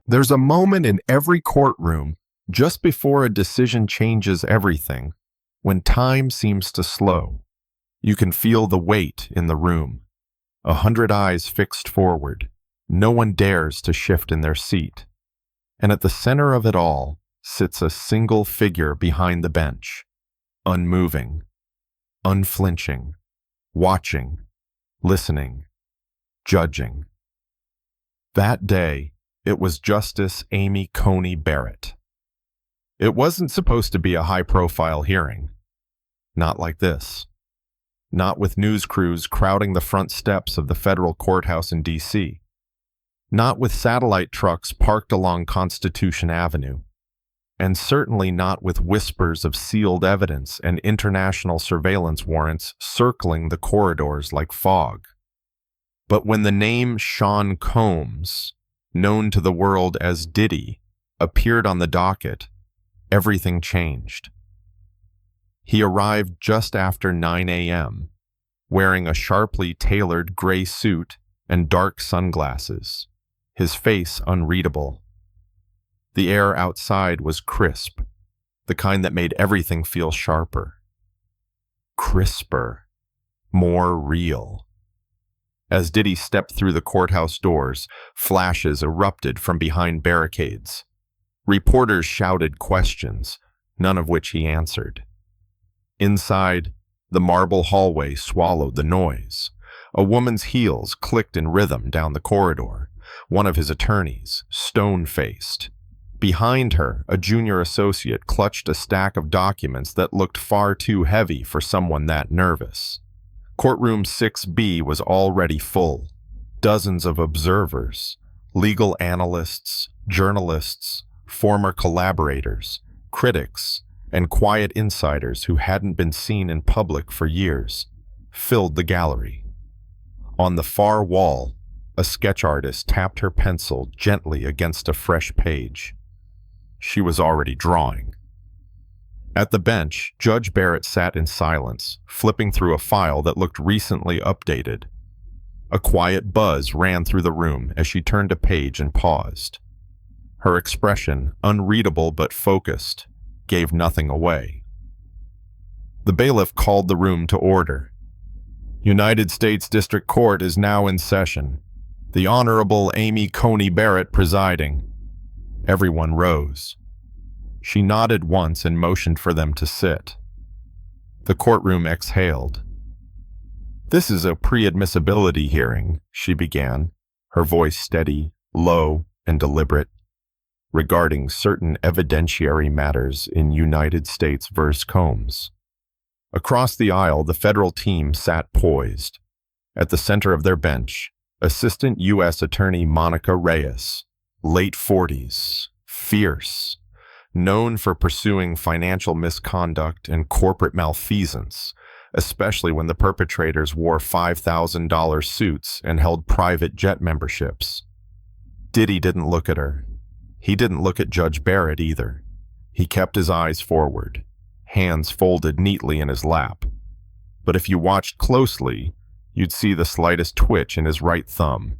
There's a moment in every courtroom, just before a decision changes everything, when time seems to slow. You can feel the weight in the room. 100 eyes fixed forward. No one dares to shift in their seat. And at the center of it all sits a single figure behind the bench, unmoving, unflinching, watching, listening, judging. That day, it was Justice Amy Coney Barrett. It wasn't supposed to be a high-profile hearing. Not like this. Not with news crews crowding the front steps of the federal courthouse in D.C. Not with satellite trucks parked along Constitution Avenue. And certainly not with whispers of sealed evidence and international surveillance warrants circling the corridors like fog. But when the name Sean Combs, known to the world as Diddy, appeared on the docket, everything changed. He arrived just after 9 a.m., wearing a sharply tailored gray suit and dark sunglasses, his face unreadable. The air outside was crisp, the kind that made everything feel sharper. Crisper. More real. As Diddy stepped through the courthouse doors, flashes erupted from behind barricades. Reporters shouted questions, none of which he answered. Inside, the marble hallway swallowed the noise. A woman's heels clicked in rhythm down the corridor, one of his attorneys, stone-faced. Behind her, a junior associate clutched a stack of documents that looked far too heavy for someone that nervous. Courtroom 6B was already full. Dozens of observers, legal analysts, journalists, former collaborators, critics, and quiet insiders who hadn't been seen in public for years, filled the gallery. On the far wall, a sketch artist tapped her pencil gently against a fresh page. She was already drawing. At the bench, Judge Barrett sat in silence, flipping through a file that looked recently updated. A quiet buzz ran through the room as she turned a page and paused. Her expression, unreadable but focused, gave nothing away. The bailiff called the room to order. United States District Court is now in session. The Honorable Amy Coney Barrett presiding. Everyone rose. She nodded once and motioned for them to sit. The courtroom exhaled. "This is a pre-admissibility hearing," she began, her voice steady, low, and deliberate, "regarding certain evidentiary matters in United States v. Combs." Across the aisle, the federal team sat poised. At the center of their bench, Assistant U.S. Attorney Monica Reyes, late 40s, fierce, known for pursuing financial misconduct and corporate malfeasance, especially when the perpetrators wore $5,000 suits and held private jet memberships. Diddy didn't look at her. He didn't look at Judge Barrett either. He kept his eyes forward, hands folded neatly in his lap. But if you watched closely, you'd see the slightest twitch in his right thumb,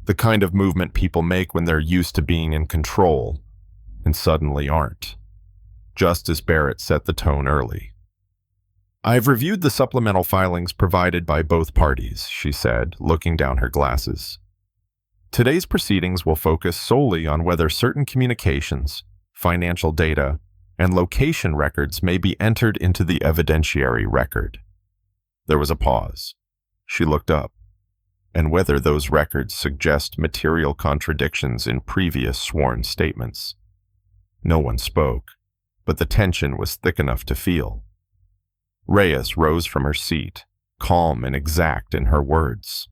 the kind of movement people make when they're used to being in control and suddenly aren't. Justice Barrett set the tone early. "I've reviewed the supplemental filings provided by both parties," she said, looking down her glasses. "Today's proceedings will focus solely on whether certain communications, financial data, and location records may be entered into the evidentiary record." There was a pause. She looked up. "And whether those records suggest material contradictions in previous sworn statements." No one spoke, but the tension was thick enough to feel. Reyes rose from her seat, calm and exact in her words.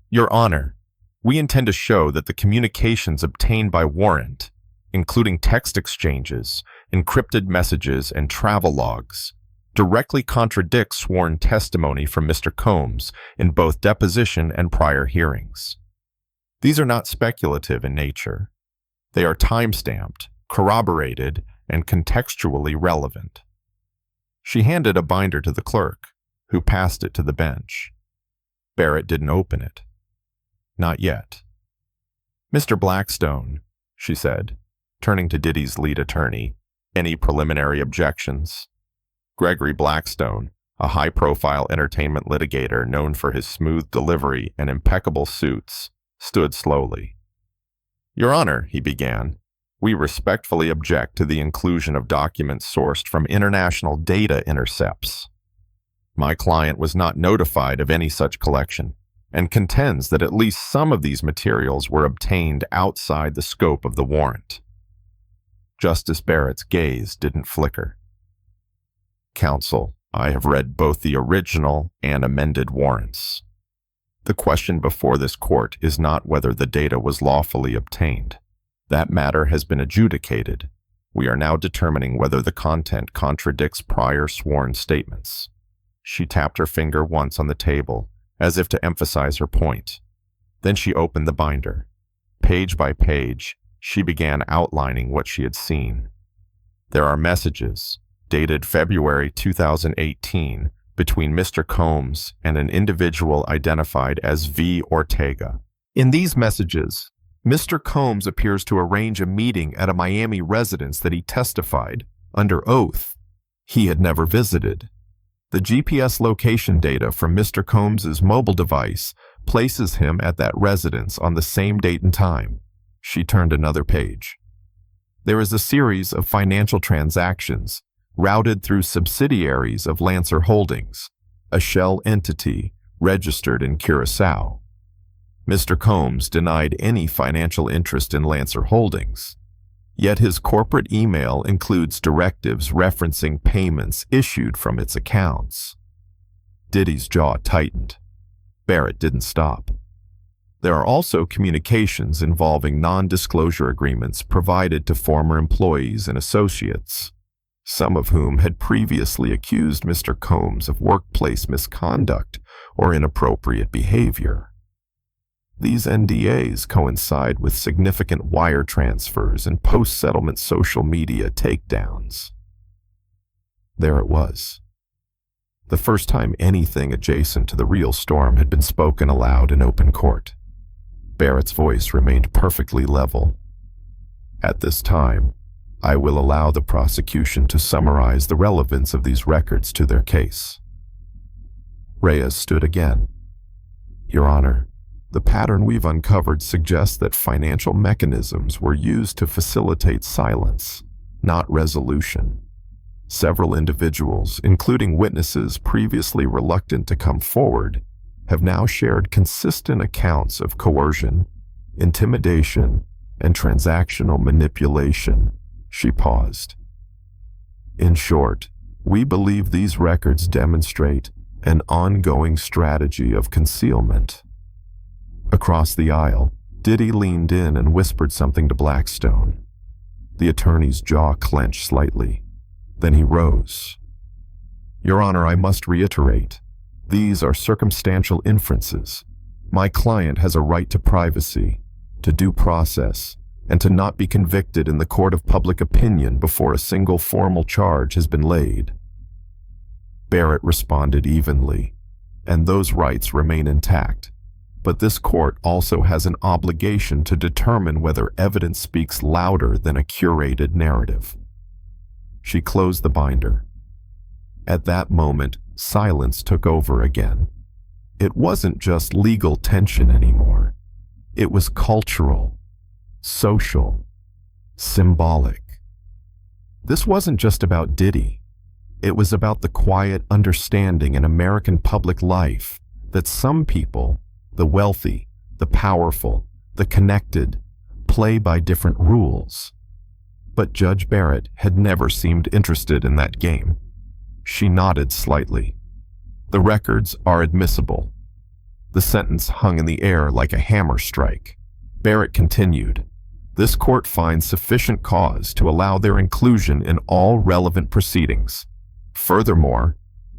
"Your Honor, we intend to show that the communications obtained by warrant, including text exchanges, encrypted messages, and travel logs, directly contradict sworn testimony from Mr. Combs in both deposition and prior hearings. These are not speculative in nature. They are time-stamped, corroborated, and contextually relevant." She handed a binder to the clerk, who passed it to the bench. Barrett didn't open it. Not yet. Mr. Blackstone, she said, turning to Diddy's lead attorney, any preliminary objections? Gregory Blackstone, a high-profile entertainment litigator known for his smooth delivery and impeccable suits, stood slowly. Your Honor, he began, we respectfully object to the inclusion of documents sourced from international data intercepts. My client was not notified of any such collection and contends that at least some of these materials were obtained outside the scope of the warrant. Justice Barrett's gaze didn't flicker. Counsel, I have read both the original and amended warrants. The question before this court is not whether the data was lawfully obtained. That matter has been adjudicated. We are now determining whether the content contradicts prior sworn statements. She tapped her finger once on the table, as if to emphasize her point. Then she opened the binder. Page by page, she began outlining what she had seen. There are messages, dated February 2018, between Mr. Combs and an individual identified as V. Ortega. In these messages, Mr. Combs appears to arrange a meeting at a Miami residence that he testified, under oath, he had never visited. The GPS location data from Mr. Combs's mobile device places him at that residence on the same date and time. She turned another page. There is a series of financial transactions routed through subsidiaries of Lancer Holdings, a shell entity registered in Curacao. Mr. Combs denied any financial interest in Lancer Holdings, yet his corporate email includes directives referencing payments issued from its accounts. Diddy's jaw tightened. Barrett didn't stop. There are also communications involving non-disclosure agreements provided to former employees and associates, some of whom had previously accused Mr. Combs of workplace misconduct or inappropriate behavior. These NDAs coincide with significant wire transfers and post-settlement social media takedowns. There it was. The first time anything adjacent to the real storm had been spoken aloud in open court. Barrett's voice remained perfectly level. At this time, I will allow the prosecution to summarize the relevance of these records to their case. Reyes stood again. Your Honor, the pattern we've uncovered suggests that financial mechanisms were used to facilitate silence, not resolution. Several individuals, including witnesses previously reluctant to come forward, have now shared consistent accounts of coercion, intimidation, and transactional manipulation. She paused. In short, we believe these records demonstrate an ongoing strategy of concealment. Across the aisle, Diddy leaned in and whispered something to Blackstone. The attorney's jaw clenched slightly. Then he rose. Your Honor, I must reiterate, these are circumstantial inferences. My client has a right to privacy, to due process, and to not be convicted in the court of public opinion before a single formal charge has been laid. Barrett responded evenly, and those rights remain intact. But this court also has an obligation to determine whether evidence speaks louder than a curated narrative. She closed the binder. At that moment, silence took over again. It wasn't just legal tension anymore. It was cultural, social, symbolic. This wasn't just about Diddy. It was about the quiet understanding in American public life that some people, the wealthy, the powerful, the connected, play by different rules. But Judge Barrett had never seemed interested in that game. She nodded slightly. The records are admissible. The sentence hung in the air like a hammer strike. Barrett continued, this court finds sufficient cause to allow their inclusion in all relevant proceedings. Furthermore,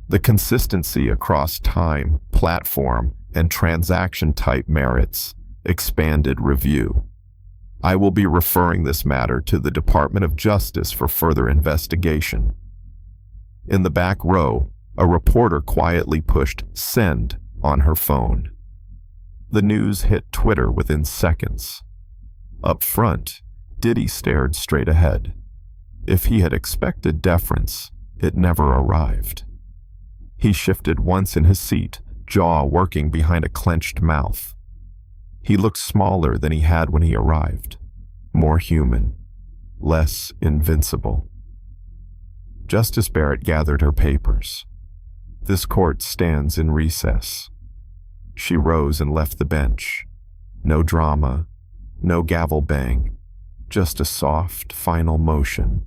the consistency across time, platform, and transaction type merits expanded review. I will be referring this matter to the Department of Justice for further investigation. In the back row, a reporter quietly pushed send on her phone. The news hit Twitter within seconds. Up front, Diddy stared straight ahead. If he had expected deference, it never arrived. He shifted once in his seat, jaw working behind a clenched mouth. He looked smaller than he had when he arrived, more human, less invincible. Justice Barrett gathered her papers. This court stands in recess. She rose and left the bench. No drama, no gavel bang, just a soft, final motion,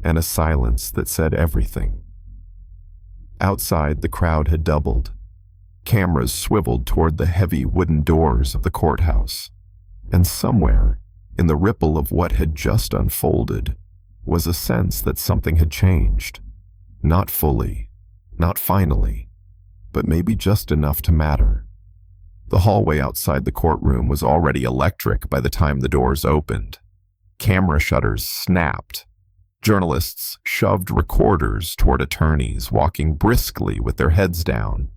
and a silence that said everything. Outside, the crowd had doubled. Cameras swiveled toward the heavy wooden doors of the courthouse, and somewhere, in the ripple of what had just unfolded, was a sense that something had changed. Not fully, not finally, but maybe just enough to matter. The hallway outside the courtroom was already electric by the time the doors opened. Camera shutters snapped. Journalists shoved recorders toward attorneys walking briskly with their heads down.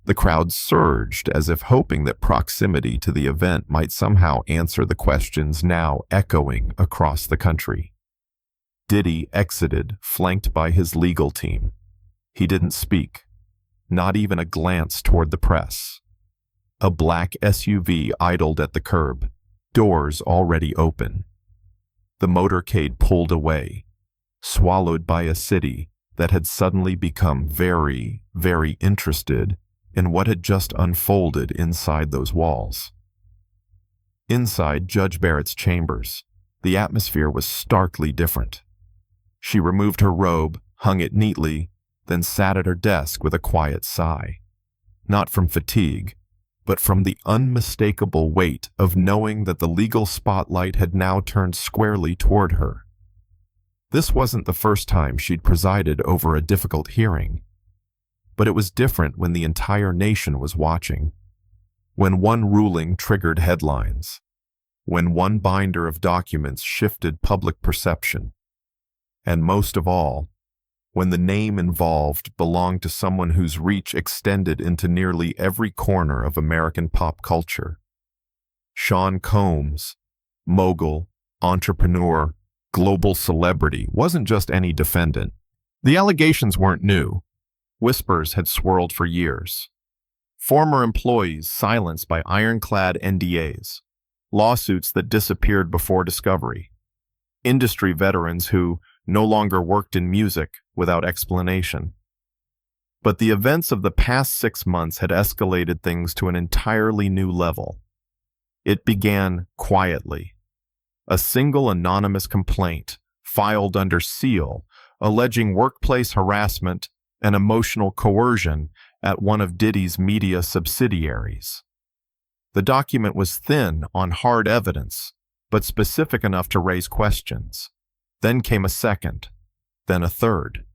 The crowd surged as if hoping that proximity to the event might somehow answer the questions now echoing across the country. Diddy exited, flanked by his legal team. He didn't speak, not even a glance toward the press. A black SUV idled at the curb, doors already open. The motorcade pulled away, swallowed by a city that had suddenly become very, very interested in what had just unfolded inside those walls. Inside Judge Barrett's chambers, the atmosphere was starkly different. She removed her robe, hung it neatly, then sat at her desk with a quiet sigh. Not from fatigue, but from the unmistakable weight of knowing that the legal spotlight had now turned squarely toward her. This wasn't the first time she'd presided over a difficult hearing, but it was different when the entire nation was watching. When one ruling triggered headlines. When one binder of documents shifted public perception. And most of all, when the name involved belonged to someone whose reach extended into nearly every corner of American pop culture. Sean Combs, mogul, entrepreneur, global celebrity, wasn't just any defendant. The allegations weren't new. Whispers had swirled for years. Former employees silenced by ironclad NDAs, lawsuits that disappeared before discovery, industry veterans who no longer worked in music without explanation. But the events of the past 6 months had escalated things to an entirely new level. It began quietly. A single anonymous complaint, filed under seal, alleging workplace harassment and emotional coercion at one of Diddy's media subsidiaries. The document was thin on hard evidence, but specific enough to raise questions. Then came a second, then a third.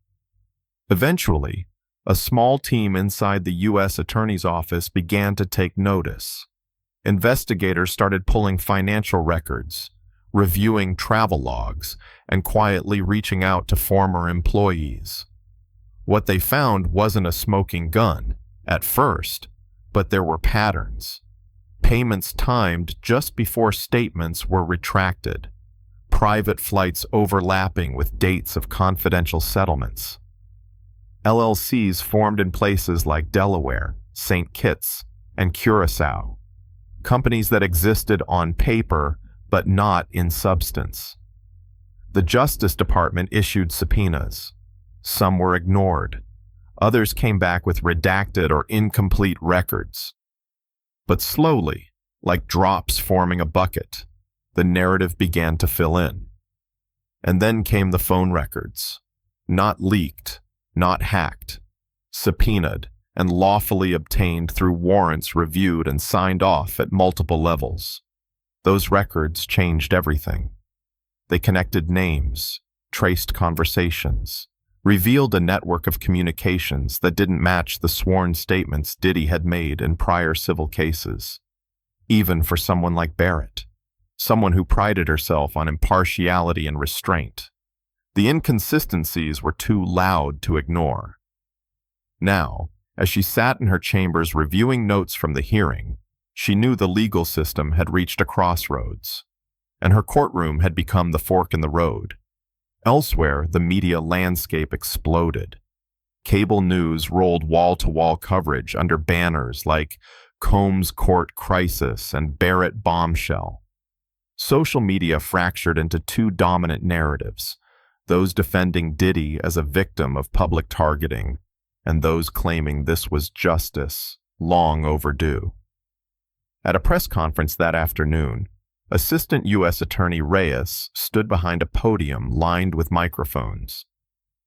Eventually, a small team inside the U.S. Attorney's Office began to take notice. Investigators started pulling financial records, reviewing travel logs, and quietly reaching out to former employees. What they found wasn't a smoking gun, at first, but there were patterns. Payments timed just before statements were retracted. Private flights overlapping with dates of confidential settlements. LLCs formed in places like Delaware, St. Kitts, and Curacao. Companies that existed on paper, but not in substance. The Justice Department issued subpoenas. Some were ignored. Others came back with redacted or incomplete records. But slowly, like drops forming a bucket, the narrative began to fill in. And then came the phone records. Not leaked, not hacked, subpoenaed and lawfully obtained through warrants reviewed and signed off at multiple levels. Those records changed everything. They connected names, traced conversations, revealed a network of communications that didn't match the sworn statements Diddy had made in prior civil cases, even for someone like Barrett, someone who prided herself on impartiality and restraint. The inconsistencies were too loud to ignore. Now, as she sat in her chambers reviewing notes from the hearing, she knew the legal system had reached a crossroads. and her courtroom had become the fork in the road. Elsewhere, the media landscape exploded. Cable news rolled wall-to-wall coverage under banners like Combs Court Crisis and Barrett Bombshell. Social media fractured into two dominant narratives, those defending Diddy as a victim of public targeting, and those claiming this was justice, long overdue. At a press conference that afternoon, Assistant U.S. Attorney Reyes stood behind a podium lined with microphones.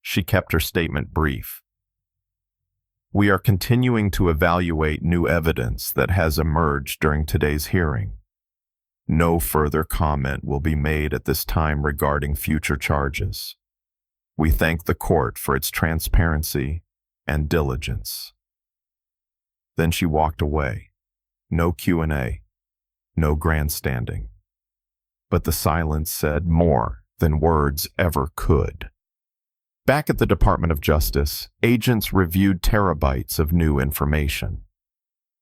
She kept her statement brief. "We are continuing to evaluate new evidence that has emerged during today's hearing. No further comment will be made at this time regarding future charges. We thank the court for its transparency and diligence." Then she walked away. No Q&A, no grandstanding. But the silence said more than words ever could. Back at the Department of Justice, agents reviewed terabytes of new information.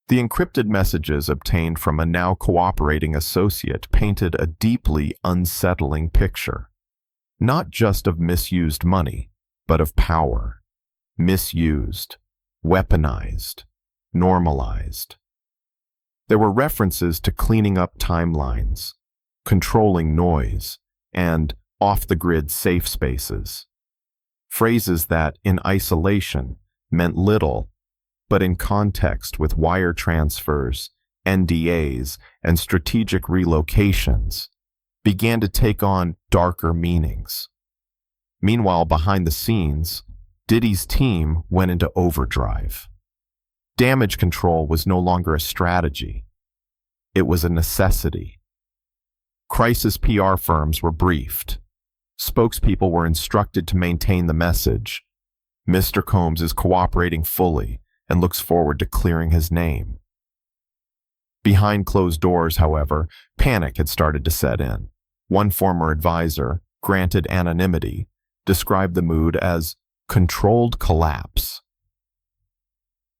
The encrypted messages obtained from a now cooperating associate painted a deeply unsettling picture, not just of misused money, but of power. Misused, weaponized, normalized. There were references to cleaning up timelines, controlling noise, and off-the-grid safe spaces. Phrases that, in isolation, meant little, but in context with wire transfers, NDAs, and strategic relocations, began to take on darker meanings. Meanwhile, behind the scenes, Diddy's team went into overdrive. Damage control was no longer a strategy. It was a necessity. Crisis PR firms were briefed. Spokespeople were instructed to maintain the message. Mr. Combs is cooperating fully and looks forward to clearing his name. Behind closed doors, however, panic had started to set in. One former advisor, granted anonymity, described the mood as controlled collapse.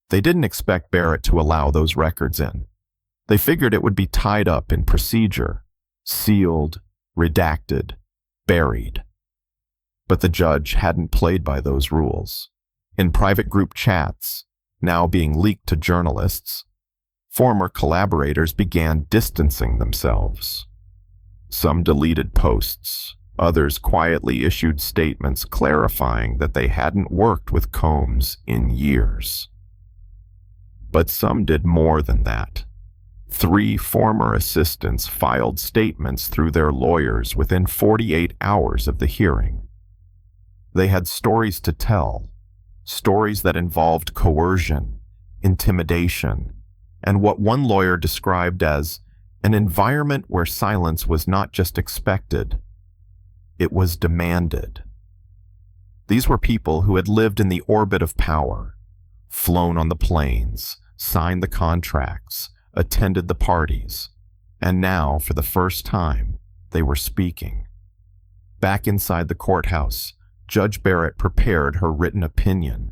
They didn't expect Barrett to allow those records in. They figured it would be tied up in procedure, sealed, redacted, buried. But the judge hadn't played by those rules. In private group chats, now being leaked to journalists, former collaborators began distancing themselves. Some deleted posts, others quietly issued statements clarifying that they hadn't worked with Combs in years. But some did more than that. 3 former assistants filed statements through their lawyers within 48 hours of the hearing. They had stories to tell, stories that involved coercion, intimidation, and what one lawyer described as an environment where silence was not just expected, it was demanded. These were people who had lived in the orbit of power, flown on the planes, signed the contracts, attended the parties, and now, for the first time, they were speaking. Back inside the courthouse, Judge Barrett prepared her written opinion.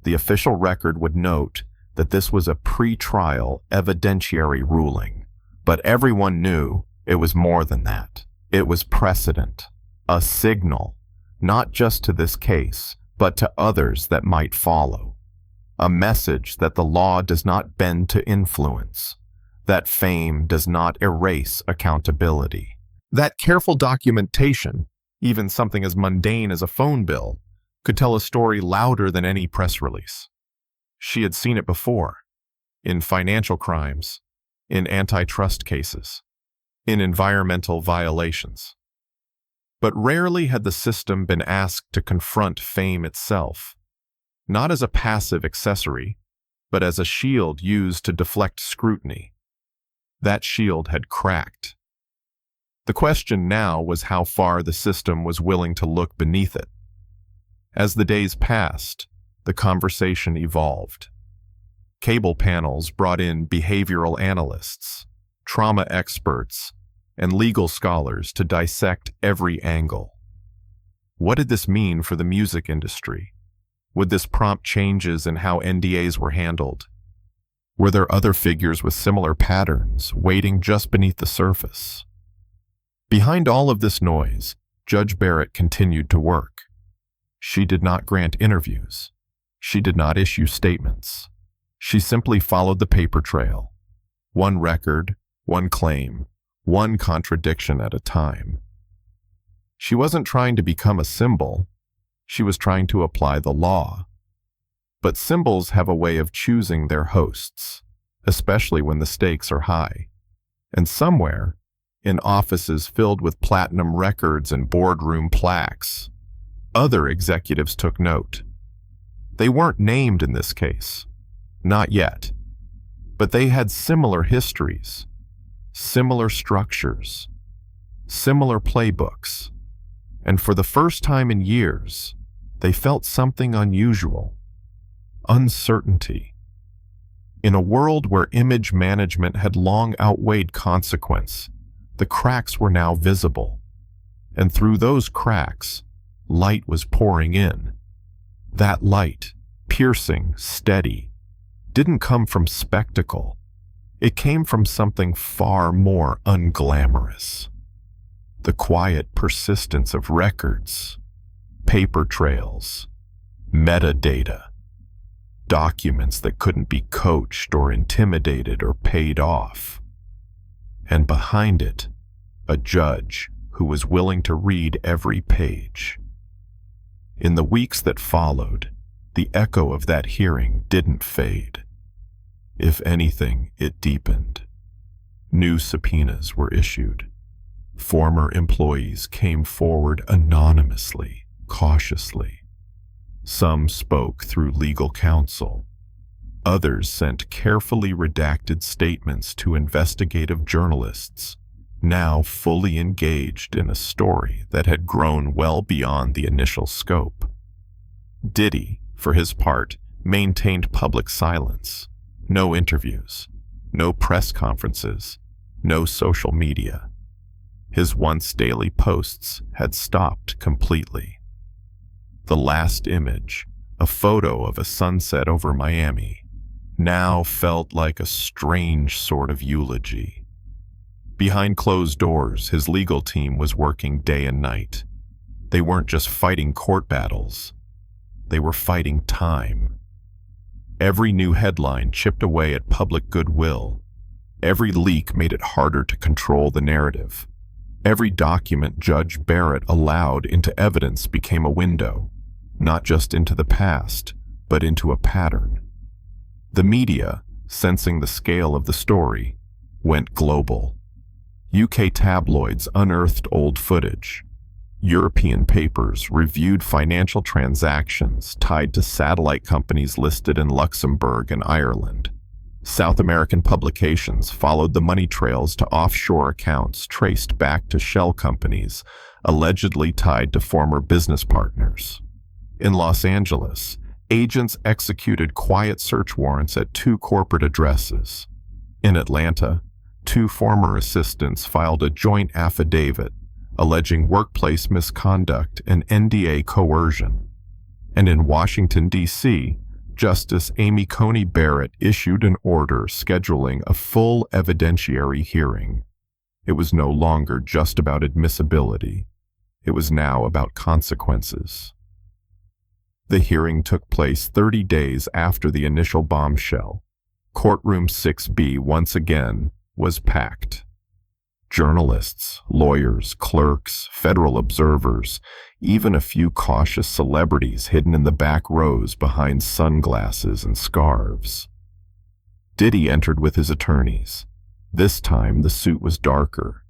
The official record would note that this was a pre-trial evidentiary ruling, but everyone knew it was more than that. It was precedent, a signal, not just to this case, but to others that might follow. A message that the law does not bend to influence, that fame does not erase accountability, that careful documentation, even something as mundane as a phone bill, could tell a story louder than any press release. She had seen it before, in financial crimes, in antitrust cases, in environmental violations. But rarely had the system been asked to confront fame itself, not as a passive accessory, but as a shield used to deflect scrutiny. That shield had cracked. The question now was how far the system was willing to look beneath it. As the days passed, the conversation evolved. Cable panels brought in behavioral analysts, trauma experts, and legal scholars to dissect every angle. What did this mean for the music industry? Would this prompt changes in how NDAs were handled? Were there other figures with similar patterns waiting just beneath the surface? Behind all of this noise, Judge Barrett continued to work. She did not grant interviews. She did not issue statements. She simply followed the paper trail. One record, one claim, one contradiction at a time. She wasn't trying to become a symbol. She was trying to apply the law. But symbols have a way of choosing their hosts, especially when the stakes are high. And somewhere, in offices filled with platinum records and boardroom plaques, other executives took note. They weren't named in this case, not yet, but they had similar histories, similar structures, similar playbooks, and for the first time in years, they felt something unusual, uncertainty. In a world where image management had long outweighed consequence, the cracks were now visible, and through those cracks, light was pouring in. That light, piercing, steady, didn't come from spectacle. It came from something far more unglamorous. The quiet persistence of records, paper trails, metadata, documents that couldn't be coached or intimidated or paid off. And behind it, a judge who was willing to read every page. In the weeks that followed, the echo of that hearing didn't fade. If anything, it deepened. New subpoenas were issued. Former employees came forward anonymously, cautiously. Some spoke through legal counsel. Others sent carefully redacted statements to investigative journalists, now fully engaged in a story that had grown well beyond the initial scope. Diddy, for his part, maintained public silence. No interviews, no press conferences, no social media. His once daily posts had stopped completely. The last image, a photo of a sunset over Miami, now felt like a strange sort of eulogy. Behind closed doors, his legal team was working day and night. They weren't just fighting court battles. They were fighting time. Every new headline chipped away at public goodwill. Every leak made it harder to control the narrative. Every document Judge Barrett allowed into evidence became a window, not just into the past, but into a pattern. The media, sensing the scale of the story, went global. UK tabloids unearthed old footage. European papers reviewed financial transactions tied to satellite companies listed in Luxembourg and Ireland. South American publications followed the money trails to offshore accounts traced back to shell companies allegedly tied to former business partners. In Los Angeles, agents executed quiet search warrants at 2 corporate addresses. In Atlanta, 2 former assistants filed a joint affidavit alleging workplace misconduct and NDA coercion. And in Washington, D.C., Justice Amy Coney Barrett issued an order scheduling a full evidentiary hearing. It was no longer just about admissibility. It was now about consequences. The hearing took place 30 days after the initial bombshell. Courtroom 6B once again was packed. Journalists, lawyers, clerks, federal observers, even a few cautious celebrities hidden in the back rows behind sunglasses and scarves. Diddy entered with his attorneys. This time the suit was darker,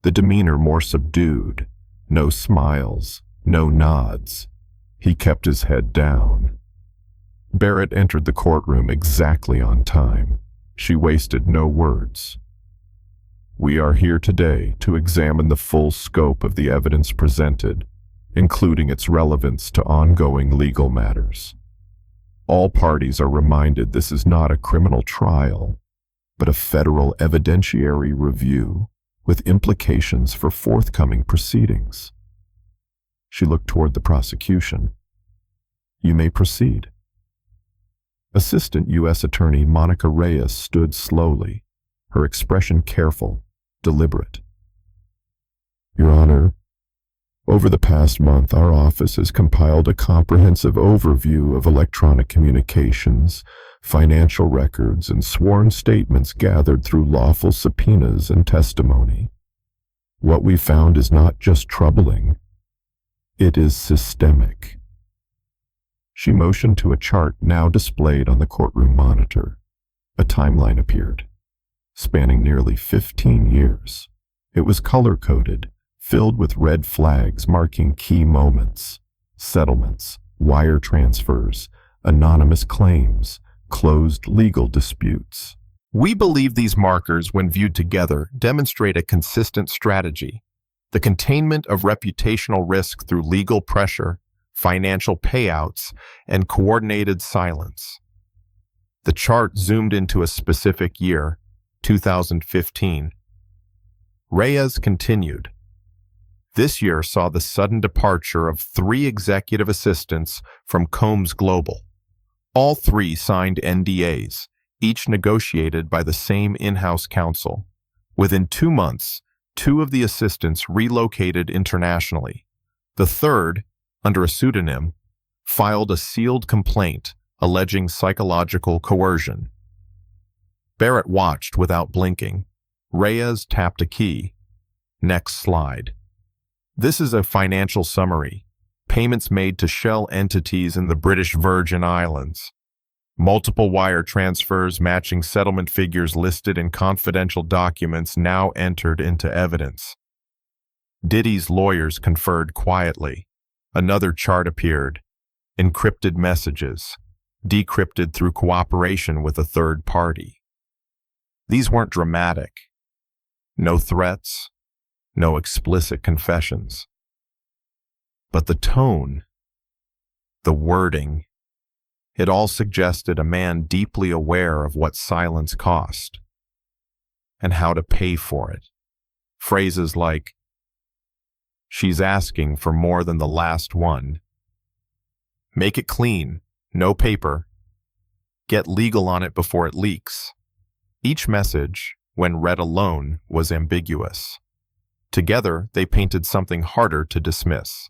the demeanor more subdued, no smiles, no nods. He kept his head down. Barrett entered the courtroom exactly on time. She wasted no words. We are here today to examine the full scope of the evidence presented, including its relevance to ongoing legal matters. All parties are reminded this is not a criminal trial, but a federal evidentiary review with implications for forthcoming proceedings. She looked toward the prosecution. You may proceed. Assistant U.S. Attorney Monica Reyes stood slowly, her expression careful, deliberate. Your Honor, over the past month, our office has compiled a comprehensive overview of electronic communications, financial records, and sworn statements gathered through lawful subpoenas and testimony. What we found is not just troubling, it is systemic. She motioned to a chart now displayed on the courtroom monitor. A timeline appeared, spanning nearly 15 years. It was color-coded, filled with red flags marking key moments, settlements, wire transfers, anonymous claims, closed legal disputes. We believe these markers, when viewed together, demonstrate a consistent strategy: the containment of reputational risk through legal pressure, financial payouts, and coordinated silence. The chart zoomed into a specific year, 2015. Reyes continued. This year saw the sudden departure of 3 executive assistants from Combs Global. All 3 signed NDAs, each negotiated by the same in-house counsel. Within 2 months, 2 of the assistants relocated internationally. The third, under a pseudonym, filed a sealed complaint alleging psychological coercion. Barrett watched without blinking. Reyes tapped a key. Next slide. This is a financial summary. Payments made to shell entities in the British Virgin Islands. Multiple wire transfers matching settlement figures listed in confidential documents now entered into evidence. Diddy's lawyers conferred quietly. Another chart appeared. Encrypted messages, decrypted through cooperation with a third party. These weren't dramatic. No threats, no explicit confessions. But the tone, the wording, it all suggested a man deeply aware of what silence cost and how to pay for it. Phrases like, "She's asking for more than the last one," "Make it clean, no paper," "Get legal on it before it leaks." Each message, when read alone, was ambiguous. Together, they painted something harder to dismiss.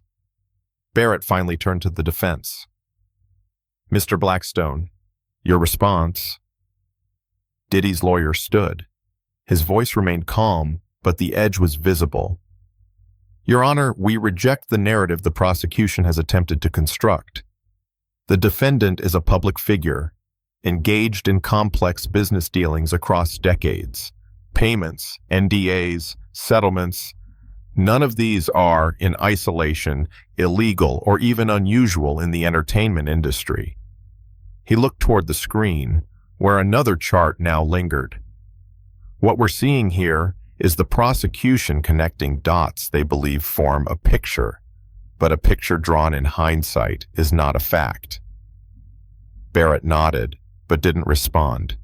Barrett finally turned to the defense. "Mr. Blackstone, your response?" Diddy's lawyer stood. His voice remained calm, but the edge was visible. "Your Honor, we reject the narrative the prosecution has attempted to construct. The defendant is a public figure, engaged in complex business dealings across decades. Payments, NDAs, settlements, none of these are, in isolation, illegal or even unusual in the entertainment industry." He looked toward the screen, where another chart now lingered. "What we're seeing here is the prosecution connecting dots they believe form a picture, but a picture drawn in hindsight is not a fact." Barrett nodded, but didn't respond.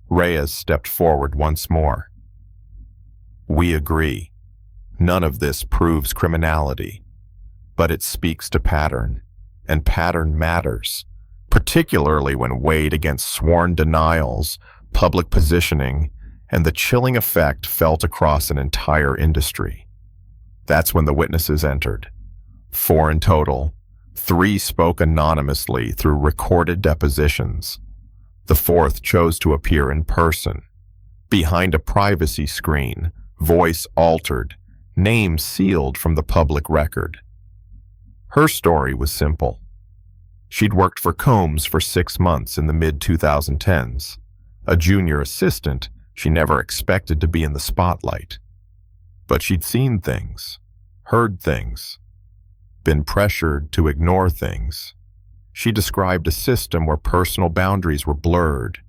Reyes stepped forward once more. "We agree. None of this proves criminality, but it speaks to pattern, and pattern matters, particularly when weighed against sworn denials, public positioning, and the chilling effect felt across an entire industry." That's when the witnesses entered. 4 in total. 3 spoke anonymously through recorded depositions. The 4th chose to appear in person, behind a privacy screen, voice altered, name sealed from the public record. Her story was simple. She'd worked for Combs for 6 months in the mid-2010s. A junior assistant, she never expected to be in the spotlight. But she'd seen things, heard things, been pressured to ignore things. She described a system where personal boundaries were blurred,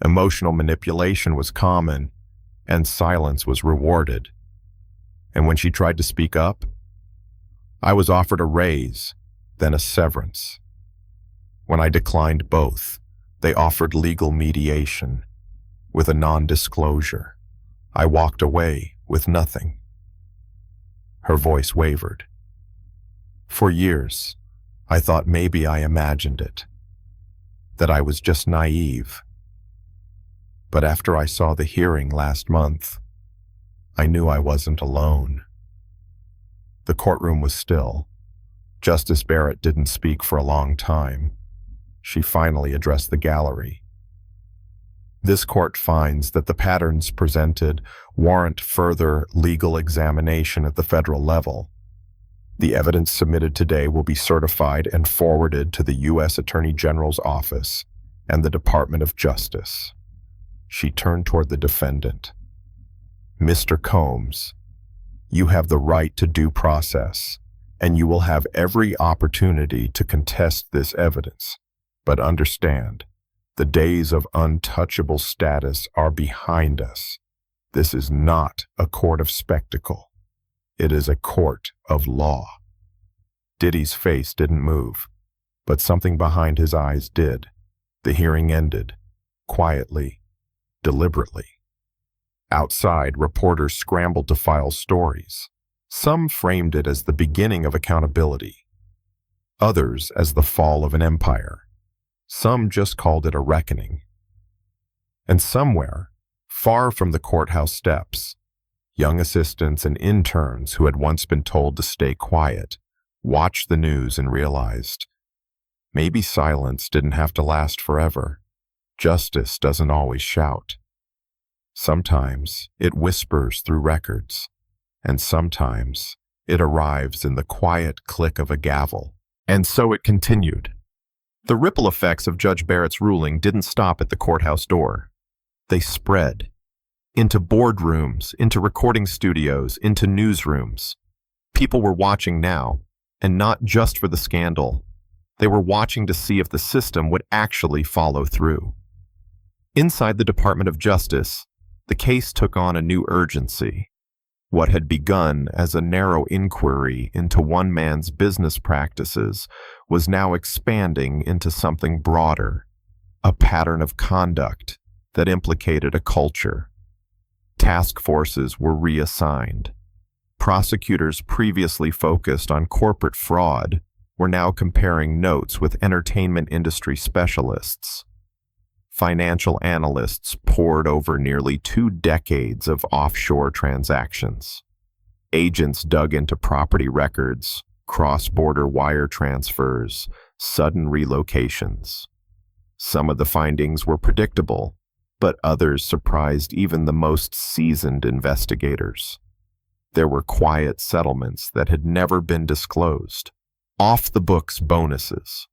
emotional manipulation was common, and silence was rewarded. And when she tried to speak up, I was offered a raise, then a severance. When I declined both, they offered legal mediation, with a non-disclosure. I walked away with nothing. Her voice wavered. For years, I thought maybe I imagined it, that I was just naive. But after I saw the hearing last month, I knew I wasn't alone. The courtroom was still. Justice Barrett didn't speak for a long time. She finally addressed the gallery. This court finds that the patterns presented warrant further legal examination at the federal level. The evidence submitted today will be certified and forwarded to the U.S. Attorney General's office and the Department of Justice. She turned toward the defendant. Mr. Combs, you have the right to due process, and you will have every opportunity to contest this evidence. But understand, the days of untouchable status are behind us. This is not a court of spectacle. It is a court of law. Diddy's face didn't move, but something behind his eyes did. The hearing ended, quietly, deliberately. Outside, reporters scrambled to file stories. Some framed it as the beginning of accountability. Others as the fall of an empire. Some just called it a reckoning. And somewhere, far from the courthouse steps, young assistants and interns who had once been told to stay quiet watched the news and realized, maybe silence didn't have to last forever. Justice doesn't always shout. Sometimes it whispers through records, and sometimes it arrives in the quiet click of a gavel. And so it continued. The ripple effects of Judge Barrett's ruling didn't stop at the courthouse door. They spread into boardrooms, into recording studios, into newsrooms. People were watching now, and not just for the scandal. They were watching to see if the system would actually follow through. Inside the Department of Justice, the case took on a new urgency. What had begun as a narrow inquiry into one man's business practices was now expanding into something broader, a pattern of conduct that implicated a culture. Task forces were reassigned. Prosecutors previously focused on corporate fraud were now comparing notes with entertainment industry specialists. Financial analysts pored over nearly 2 decades of offshore transactions. Agents dug into property records, cross-border wire transfers, sudden relocations. Some of the findings were predictable, but others surprised even the most seasoned investigators. There were quiet settlements that had never been disclosed, off-the-books bonuses,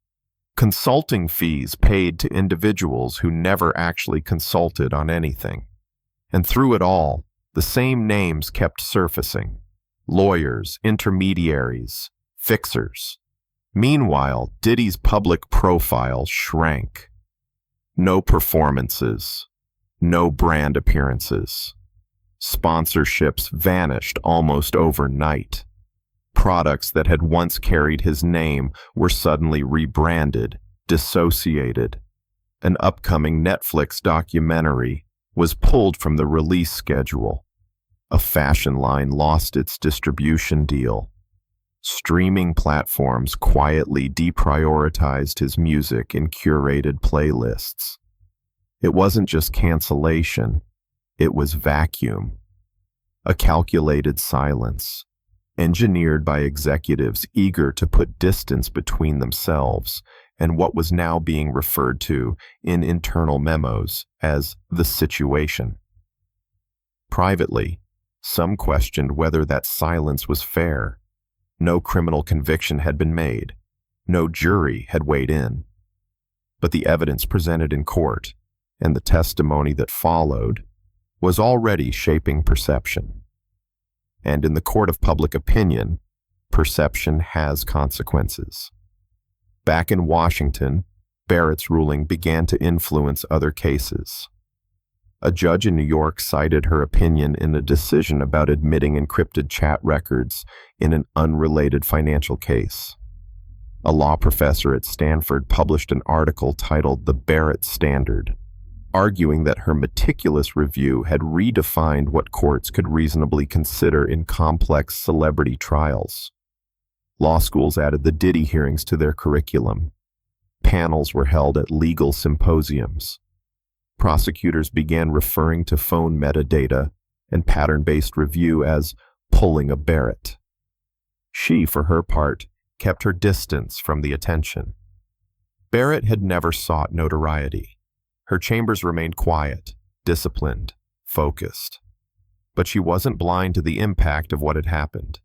consulting fees paid to individuals who never actually consulted on anything. And through it all, the same names kept surfacing: lawyers, intermediaries, fixers. Meanwhile, Diddy's public profile shrank. No performances, no brand appearances. Sponsorships vanished almost overnight. Products that had once carried his name were suddenly rebranded, dissociated. An upcoming Netflix documentary was pulled from the release schedule. A fashion line lost its distribution deal. Streaming platforms quietly deprioritized his music in curated playlists. It wasn't just cancellation, it was vacuum. A calculated silence, engineered by executives eager to put distance between themselves and what was now being referred to in internal memos as the situation. Privately, some questioned whether that silence was fair. No criminal conviction had been made. No jury had weighed in. But the evidence presented in court, and the testimony that followed, was already shaping perception. And in the court of public opinion, perception has consequences. Back in Washington, Barrett's ruling began to influence other cases. A judge in New York cited her opinion in a decision about admitting encrypted chat records in an unrelated financial case. A law professor at Stanford published an article titled "The Barrett Standard," arguing that her meticulous review had redefined what courts could reasonably consider in complex celebrity trials. Law schools added the Diddy hearings to their curriculum. Panels were held at legal symposiums. Prosecutors began referring to phone metadata and pattern-based review as pulling a Barrett. She, for her part, kept her distance from the attention. Barrett had never sought notoriety. Her chambers remained quiet, disciplined, focused. But she wasn't blind to the impact of what had happened.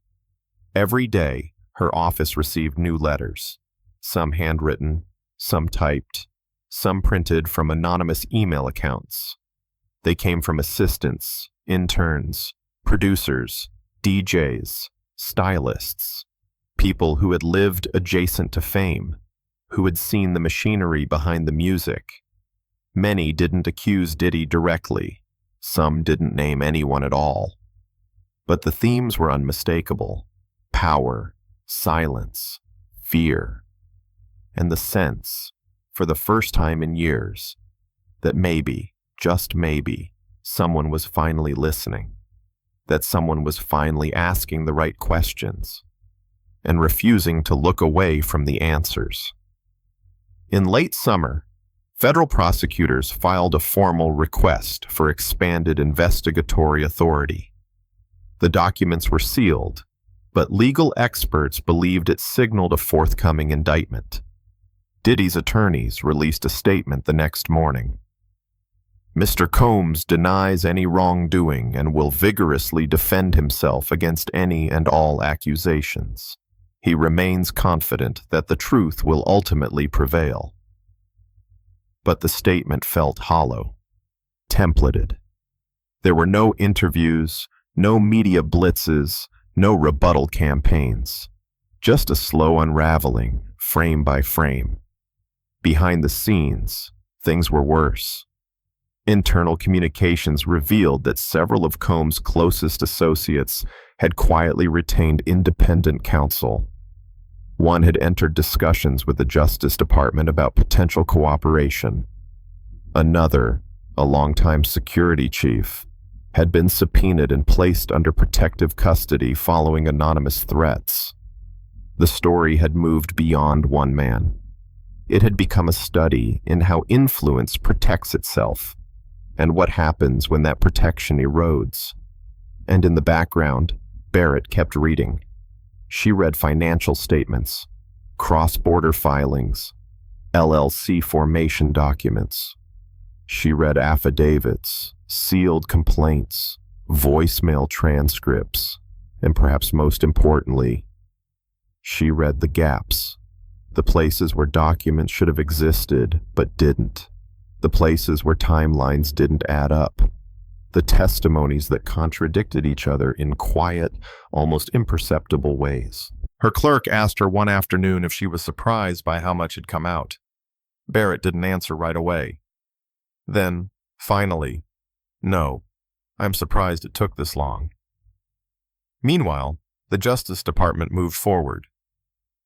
Every day, her office received new letters, some handwritten, some typed, some printed from anonymous email accounts. They came from assistants, interns, producers, DJs, stylists, people who had lived adjacent to fame, who had seen the machinery behind the music. Many didn't accuse Diddy directly. Some didn't name anyone at all. But the themes were unmistakable: power, silence, fear, and the sense, for the first time in years, that maybe, just maybe, someone was finally listening, that someone was finally asking the right questions, and refusing to look away from the answers. In late summer, federal prosecutors filed a formal request for expanded investigatory authority. The documents were sealed, but legal experts believed it signaled a forthcoming indictment. Diddy's attorneys released a statement the next morning. Mr. Combs denies any wrongdoing and will vigorously defend himself against any and all accusations. He remains confident that the truth will ultimately prevail. But the statement felt hollow, templated. There were no interviews, no media blitzes, no rebuttal campaigns, just a slow unraveling, frame by frame. Behind the scenes, things were worse. Internal communications revealed that several of Combs' closest associates had quietly retained independent counsel. One had entered discussions with the Justice Department about potential cooperation. Another, a longtime security chief, had been subpoenaed and placed under protective custody following anonymous threats. The story had moved beyond one man. It had become a study in how influence protects itself, and what happens when that protection erodes. And in the background, Barrett kept reading. She read financial statements, cross-border filings, LLC formation documents. She read affidavits, sealed complaints, voicemail transcripts, and perhaps most importantly, she read the gaps, the places where documents should have existed but didn't, the places where timelines didn't add up, the testimonies that contradicted each other in quiet, almost imperceptible ways. Her clerk asked her one afternoon if she was surprised by how much had come out. Barrett didn't answer right away. Then, finally, "No, I'm surprised it took this long." Meanwhile, the Justice Department moved forward.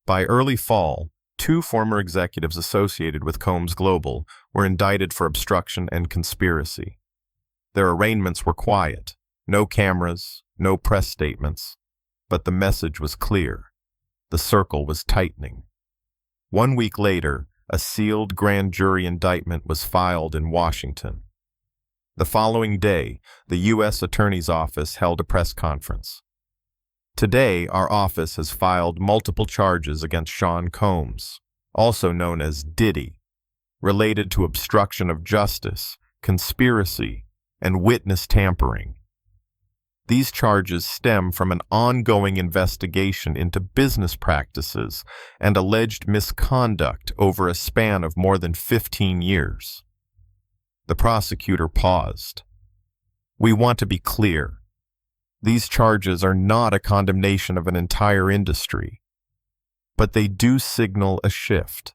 By early fall, 2 former executives associated with Combs Global were indicted for obstruction and conspiracy. Their arraignments were quiet, no cameras, no press statements, but the message was clear. The circle was tightening. 1 week later, a sealed grand jury indictment was filed in Washington. The following day, the U.S. Attorney's Office held a press conference. Today, our office has filed multiple charges against Sean Combs, also known as Diddy, related to obstruction of justice, conspiracy, and witness tampering. These charges stem from an ongoing investigation into business practices and alleged misconduct over a span of more than 15 years. The prosecutor paused. "We want to be clear. These charges are not a condemnation of an entire industry, but they do signal a shift,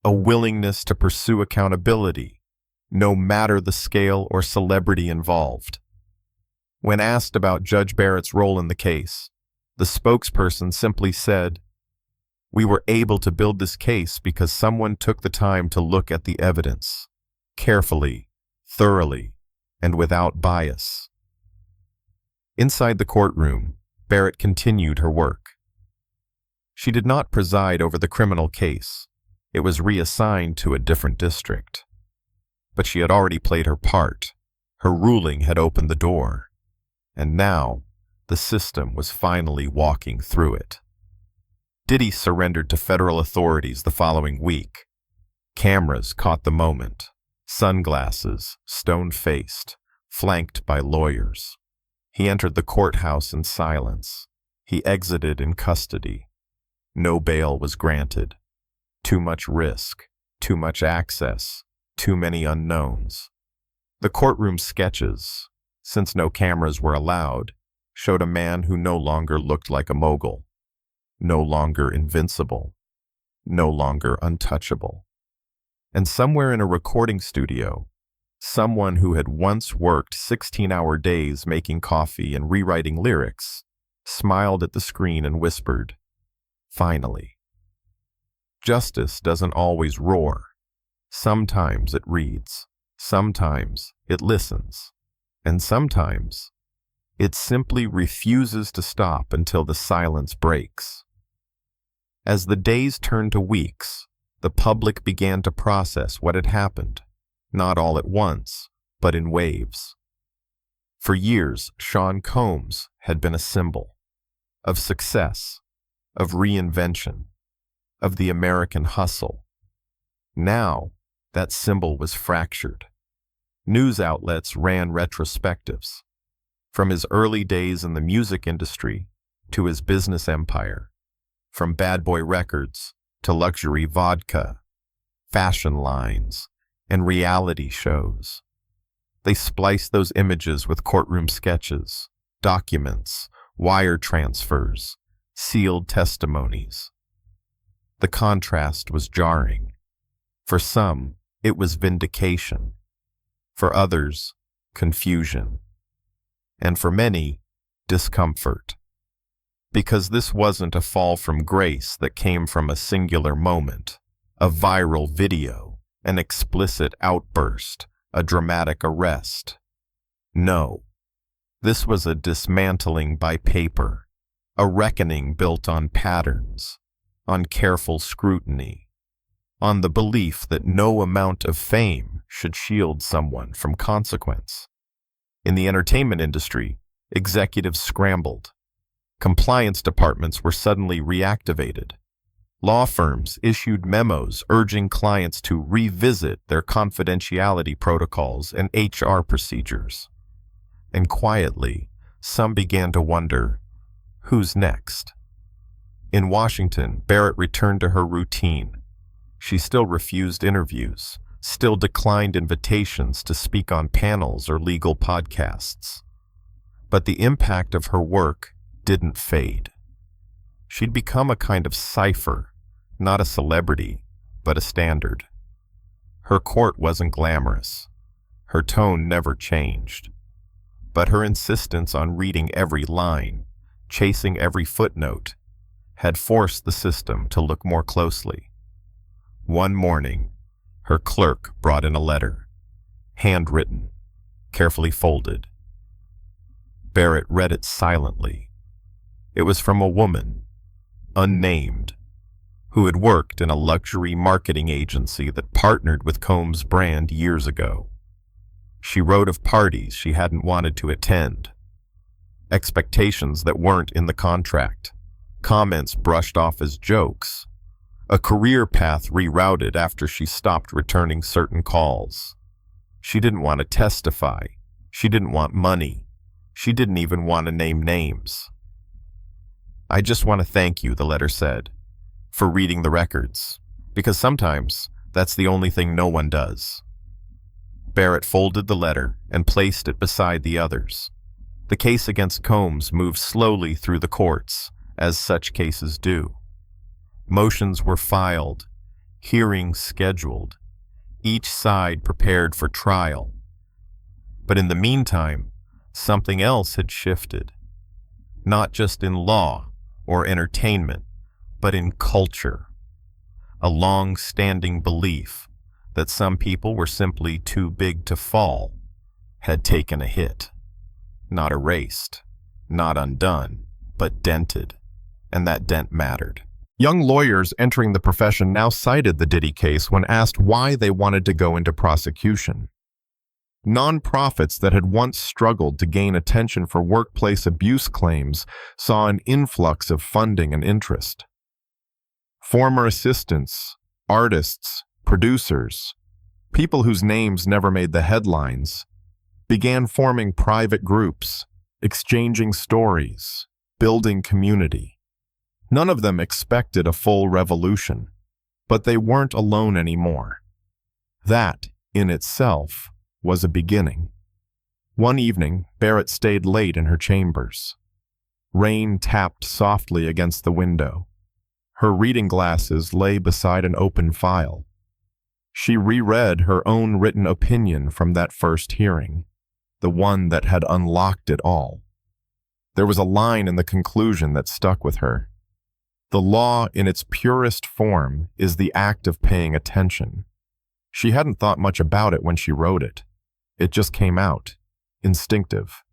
a willingness to pursue accountability, no matter the scale or celebrity involved." When asked about Judge Barrett's role in the case, the spokesperson simply said, "We were able to build this case because someone took the time to look at the evidence, carefully, thoroughly, and without bias." Inside the courtroom, Barrett continued her work. She did not preside over the criminal case. It was reassigned to a different district. But she had already played her part. Her ruling had opened the door. And now, the system was finally walking through it. Diddy surrendered to federal authorities the following week. Cameras caught the moment. Sunglasses, stone-faced, flanked by lawyers. He entered the courthouse in silence. He exited in custody. No bail was granted. Too much risk, too much access, too many unknowns. The courtroom sketches, since no cameras were allowed, showed a man who no longer looked like a mogul, no longer invincible, no longer untouchable. And somewhere in a recording studio, someone who had once worked 16-hour days making coffee and rewriting lyrics smiled at the screen and whispered, "Finally." Justice doesn't always roar. Sometimes it reads, sometimes it listens, and sometimes it simply refuses to stop until the silence breaks. As the days turned to weeks, the public began to process what had happened, not all at once, but in waves. For years, Sean Combs had been a symbol of success, of reinvention, of the American hustle. Now, that symbol was fractured. News outlets ran retrospectives, from his early days in the music industry to his business empire, from Bad Boy Records to luxury vodka, fashion lines, and reality shows. They spliced those images with courtroom sketches, documents, wire transfers, sealed testimonies. The contrast was jarring. For some, it was vindication. For others, confusion. And for many, discomfort. Because this wasn't a fall from grace that came from a singular moment, a viral video, an explicit outburst, a dramatic arrest. No, this was a dismantling by paper, a reckoning built on patterns, on careful scrutiny, on the belief that no amount of fame should shield someone from consequence. In the entertainment industry, executives scrambled. Compliance departments were suddenly reactivated. Law firms issued memos urging clients to revisit their confidentiality protocols and HR procedures. And quietly, some began to wonder, who's next? In Washington, Barrett returned to her routine. She still refused interviews, still declined invitations to speak on panels or legal podcasts. But the impact of her work didn't fade. She'd become a kind of cipher, not a celebrity, but a standard. Her court wasn't glamorous. Her tone never changed. But her insistence on reading every line, chasing every footnote, had forced the system to look more closely. One morning, her clerk brought in a letter, handwritten, carefully folded. Barrett read it silently. It was from a woman, unnamed, who had worked in a luxury marketing agency that partnered with Combs' brand years ago. She wrote of parties she hadn't wanted to attend, expectations that weren't in the contract, comments brushed off as jokes, a career path rerouted after she stopped returning certain calls. She didn't want to testify. She didn't want money. She didn't even want to name names. "I just want to thank you," the letter said, "for reading the records, because sometimes that's the only thing no one does." Barrett folded the letter and placed it beside the others. The case against Combs moved slowly through the courts, as such cases do. Motions were filed, hearings scheduled, each side prepared for trial. But in the meantime, something else had shifted, not just in law or entertainment, but in culture. A long-standing belief that some people were simply too big to fall had taken a hit. Not erased, not undone, but dented, and that dent mattered. Young lawyers entering the profession now cited the Diddy case when asked why they wanted to go into prosecution. Nonprofits that had once struggled to gain attention for workplace abuse claims saw an influx of funding and interest. Former assistants, artists, producers, people whose names never made the headlines, began forming private groups, exchanging stories, building community. None of them expected a full revolution, but they weren't alone anymore. That, in itself, was a beginning. One evening, Barrett stayed late in her chambers. Rain tapped softly against the window. Her reading glasses lay beside an open file. She reread her own written opinion from that first hearing, the one that had unlocked it all. There was a line in the conclusion that stuck with her. The law, in its purest form, is the act of paying attention. She hadn't thought much about it when she wrote it. It just came out, instinctive.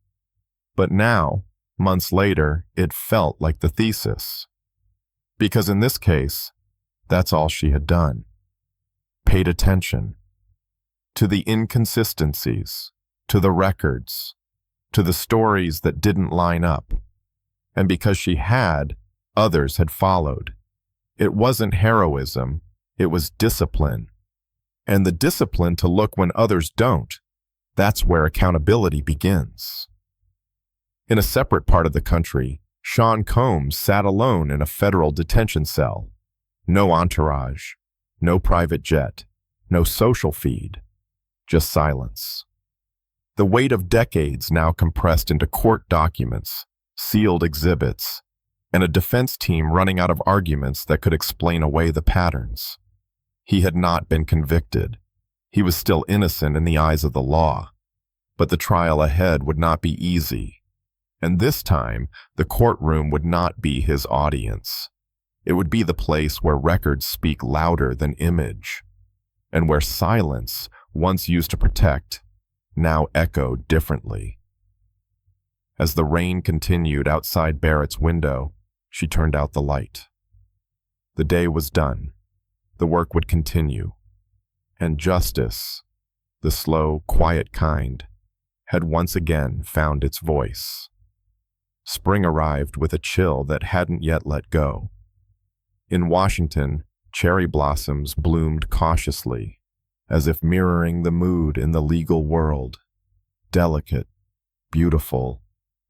But now, months later, it felt like the thesis. Because in this case, that's all she had done. Paid attention to the inconsistencies, to the records, to the stories that didn't line up. And because she had, others had followed. It wasn't heroism, it was discipline. And the discipline to look when others don't, that's where accountability begins. In a separate part of the country, Sean Combs sat alone in a federal detention cell. No entourage, no private jet, no social feed, just silence. The weight of decades now compressed into court documents, sealed exhibits, and a defense team running out of arguments that could explain away the patterns. He had not been convicted. He was still innocent in the eyes of the law. But the trial ahead would not be easy. And this time, the courtroom would not be his audience. It would be the place where records speak louder than image, and where silence, once used to protect, now echoed differently. As the rain continued outside Barrett's window, she turned out the light. The day was done. The work would continue. And justice, the slow, quiet kind, had once again found its voice. Spring arrived with a chill that hadn't yet let go. In Washington, cherry blossoms bloomed cautiously, as if mirroring the mood in the legal world, delicate, beautiful,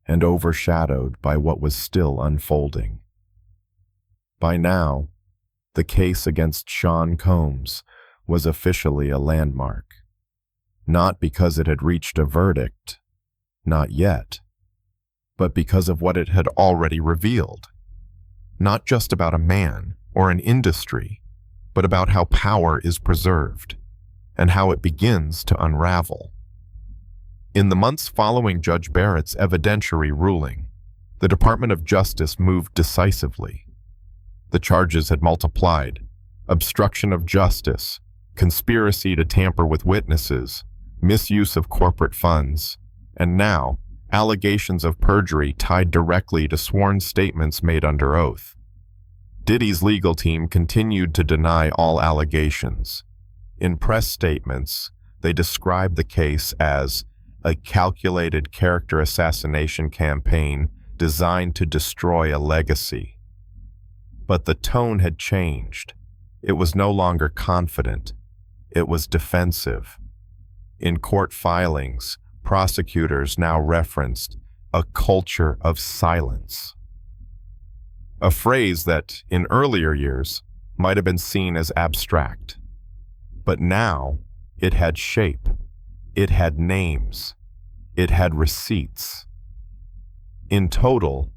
and overshadowed by what was still unfolding. By now, the case against Sean Combs was officially a landmark. Not because it had reached a verdict, not yet, but because of what it had already revealed. Not just about a man or an industry, but about how power is preserved and how it begins to unravel. In the months following Judge Barrett's evidentiary ruling, the Department of Justice moved decisively. The charges had multiplied: obstruction of justice, conspiracy to tamper with witnesses, misuse of corporate funds, and now, allegations of perjury tied directly to sworn statements made under oath. Diddy's legal team continued to deny all allegations. In press statements, they described the case as a calculated character assassination campaign designed to destroy a legacy. But the tone had changed. It was no longer confident. It was defensive. In court filings, prosecutors now referenced a culture of silence. A phrase that, in earlier years, might have been seen as abstract. But now, it had shape. It had names. It had receipts. In total,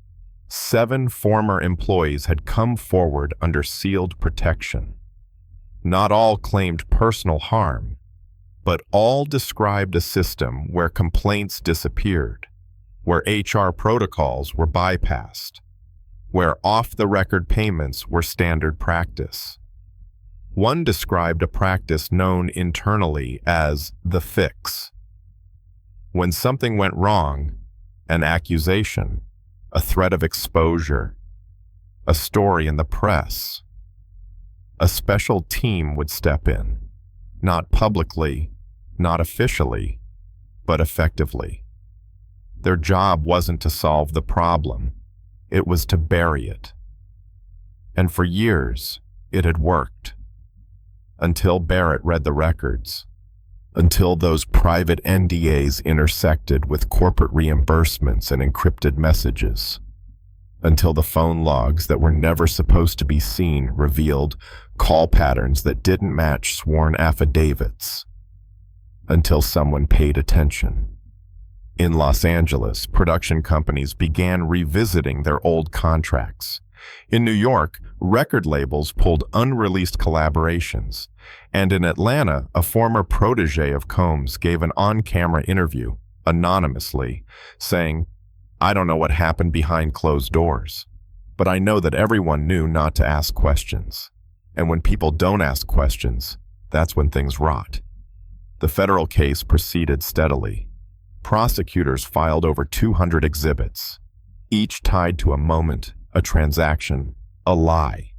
7 former employees had come forward under sealed protection. Not all claimed personal harm, but all described a system where complaints disappeared, where HR protocols were bypassed, where off-the-record payments were standard practice. One described a practice known internally as the fix. When something went wrong, an accusation, a threat of exposure, a story in the press, a special team would step in, not publicly, not officially, but effectively. Their job wasn't to solve the problem, it was to bury it. And for years, it had worked. Until Barrett read the records. Until those private NDAs intersected with corporate reimbursements and encrypted messages. Until the phone logs that were never supposed to be seen revealed call patterns that didn't match sworn affidavits. Until someone paid attention. In Los Angeles, production companies began revisiting their old contracts. In New York, record labels pulled unreleased collaborations. And in Atlanta, a former protege of Combs gave an on-camera interview, anonymously, saying, "I don't know what happened behind closed doors, but I know that everyone knew not to ask questions. And when people don't ask questions, that's when things rot." The federal case proceeded steadily. Prosecutors filed over 200 exhibits, each tied to a moment, a transaction, a lie.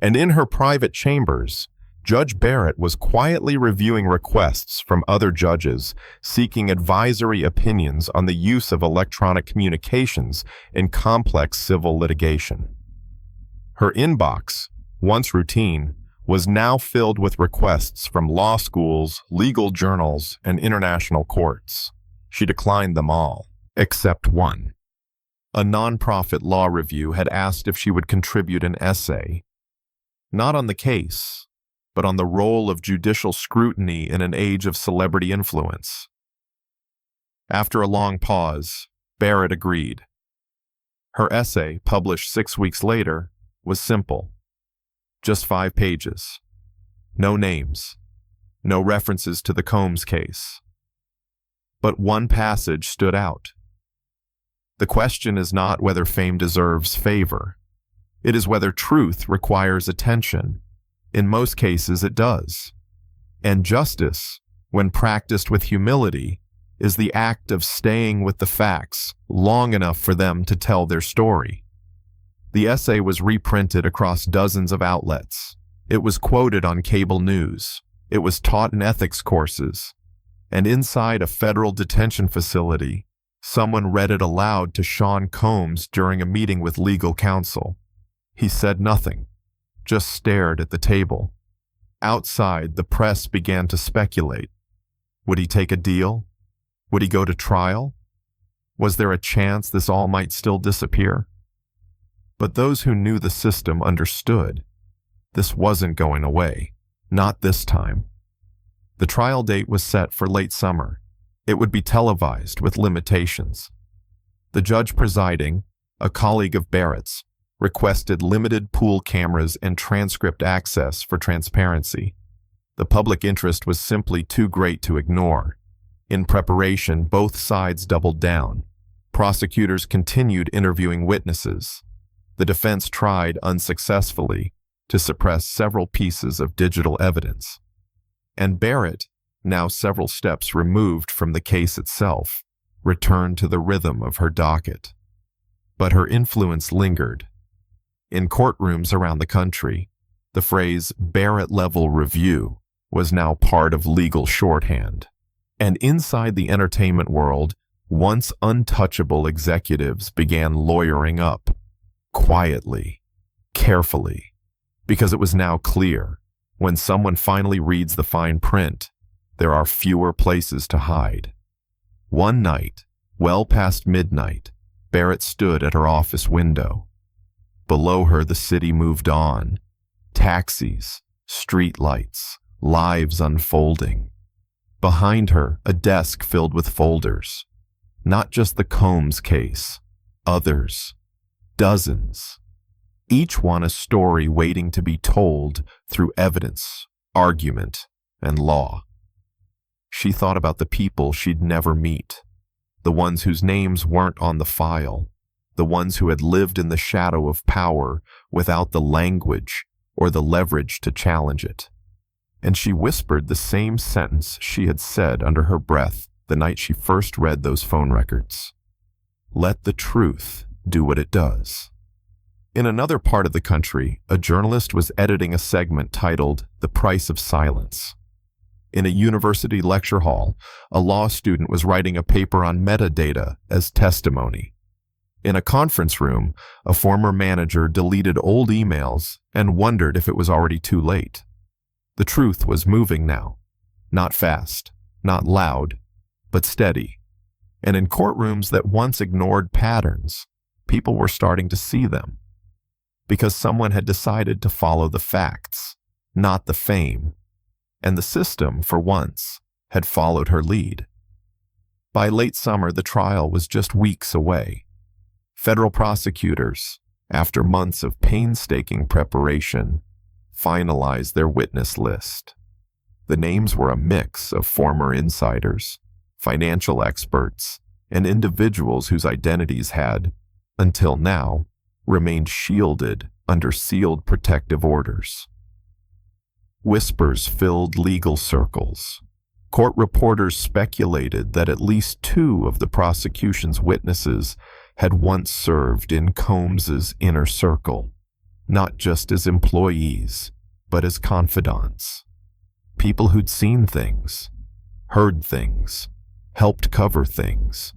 And in her private chambers, Judge Barrett was quietly reviewing requests from other judges seeking advisory opinions on the use of electronic communications in complex civil litigation. Her inbox, once routine, was now filled with requests from law schools, legal journals, and international courts. She declined them all, except one. A nonprofit law review had asked if she would contribute an essay, not on the case, but on the role of judicial scrutiny in an age of celebrity influence. After a long pause, Barrett agreed. Her essay, published 6 weeks later, was simple. Just 5 pages. No names. No references to the Combs case. But one passage stood out. The question is not whether fame deserves favor. It is whether truth requires attention. In most cases, it does. And justice, when practiced with humility, is the act of staying with the facts long enough for them to tell their story. The essay was reprinted across dozens of outlets. It was quoted on cable news. It was taught in ethics courses. And inside a federal detention facility, someone read it aloud to Sean Combs during a meeting with legal counsel. He said nothing, just stared at the table. Outside, the press began to speculate. Would he take a deal? Would he go to trial? Was there a chance this all might still disappear? But those who knew the system understood. This wasn't going away. Not this time. The trial date was set for late summer. It would be televised with limitations. The judge presiding, a colleague of Barrett's, requested limited pool cameras and transcript access for transparency. The public interest was simply too great to ignore. In preparation, both sides doubled down. Prosecutors continued interviewing witnesses. The defense tried unsuccessfully to suppress several pieces of digital evidence. And Barrett, now several steps removed from the case itself, returned to the rhythm of her docket. But her influence lingered. In courtrooms around the country, the phrase Barrett-level review was now part of legal shorthand. And inside the entertainment world, once untouchable executives began lawyering up, quietly, carefully, because it was now clear, when someone finally reads the fine print, there are fewer places to hide. One night, well past midnight, Barrett stood at her office window. Below her, the city moved on. Taxis, street lights, lives unfolding. Behind her, a desk filled with folders. Not just the Combs case, others, dozens. Each one a story waiting to be told through evidence, argument, and law. She thought about the people she'd never meet, the ones whose names weren't on the file, the ones who had lived in the shadow of power without the language or the leverage to challenge it. And she whispered the same sentence she had said under her breath the night she first read those phone records. Let the truth do what it does. In another part of the country, a journalist was editing a segment titled "The Price of Silence." In a university lecture hall, a law student was writing a paper on metadata as testimony. In a conference room, a former manager deleted old emails and wondered if it was already too late. The truth was moving now. Not fast, not loud, but steady. And in courtrooms that once ignored patterns, people were starting to see them. Because someone had decided to follow the facts, not the fame. And the system, for once, had followed her lead. By late summer, the trial was just weeks away. Federal prosecutors, after months of painstaking preparation, finalized their witness list. The names were a mix of former insiders, financial experts, and individuals whose identities had, until now, remained shielded under sealed protective orders. Whispers filled legal circles. Court reporters speculated that at least 2 of the prosecution's witnesses had once served in Combs's inner circle, not just as employees, but as confidants. People who'd seen things, heard things, helped cover things,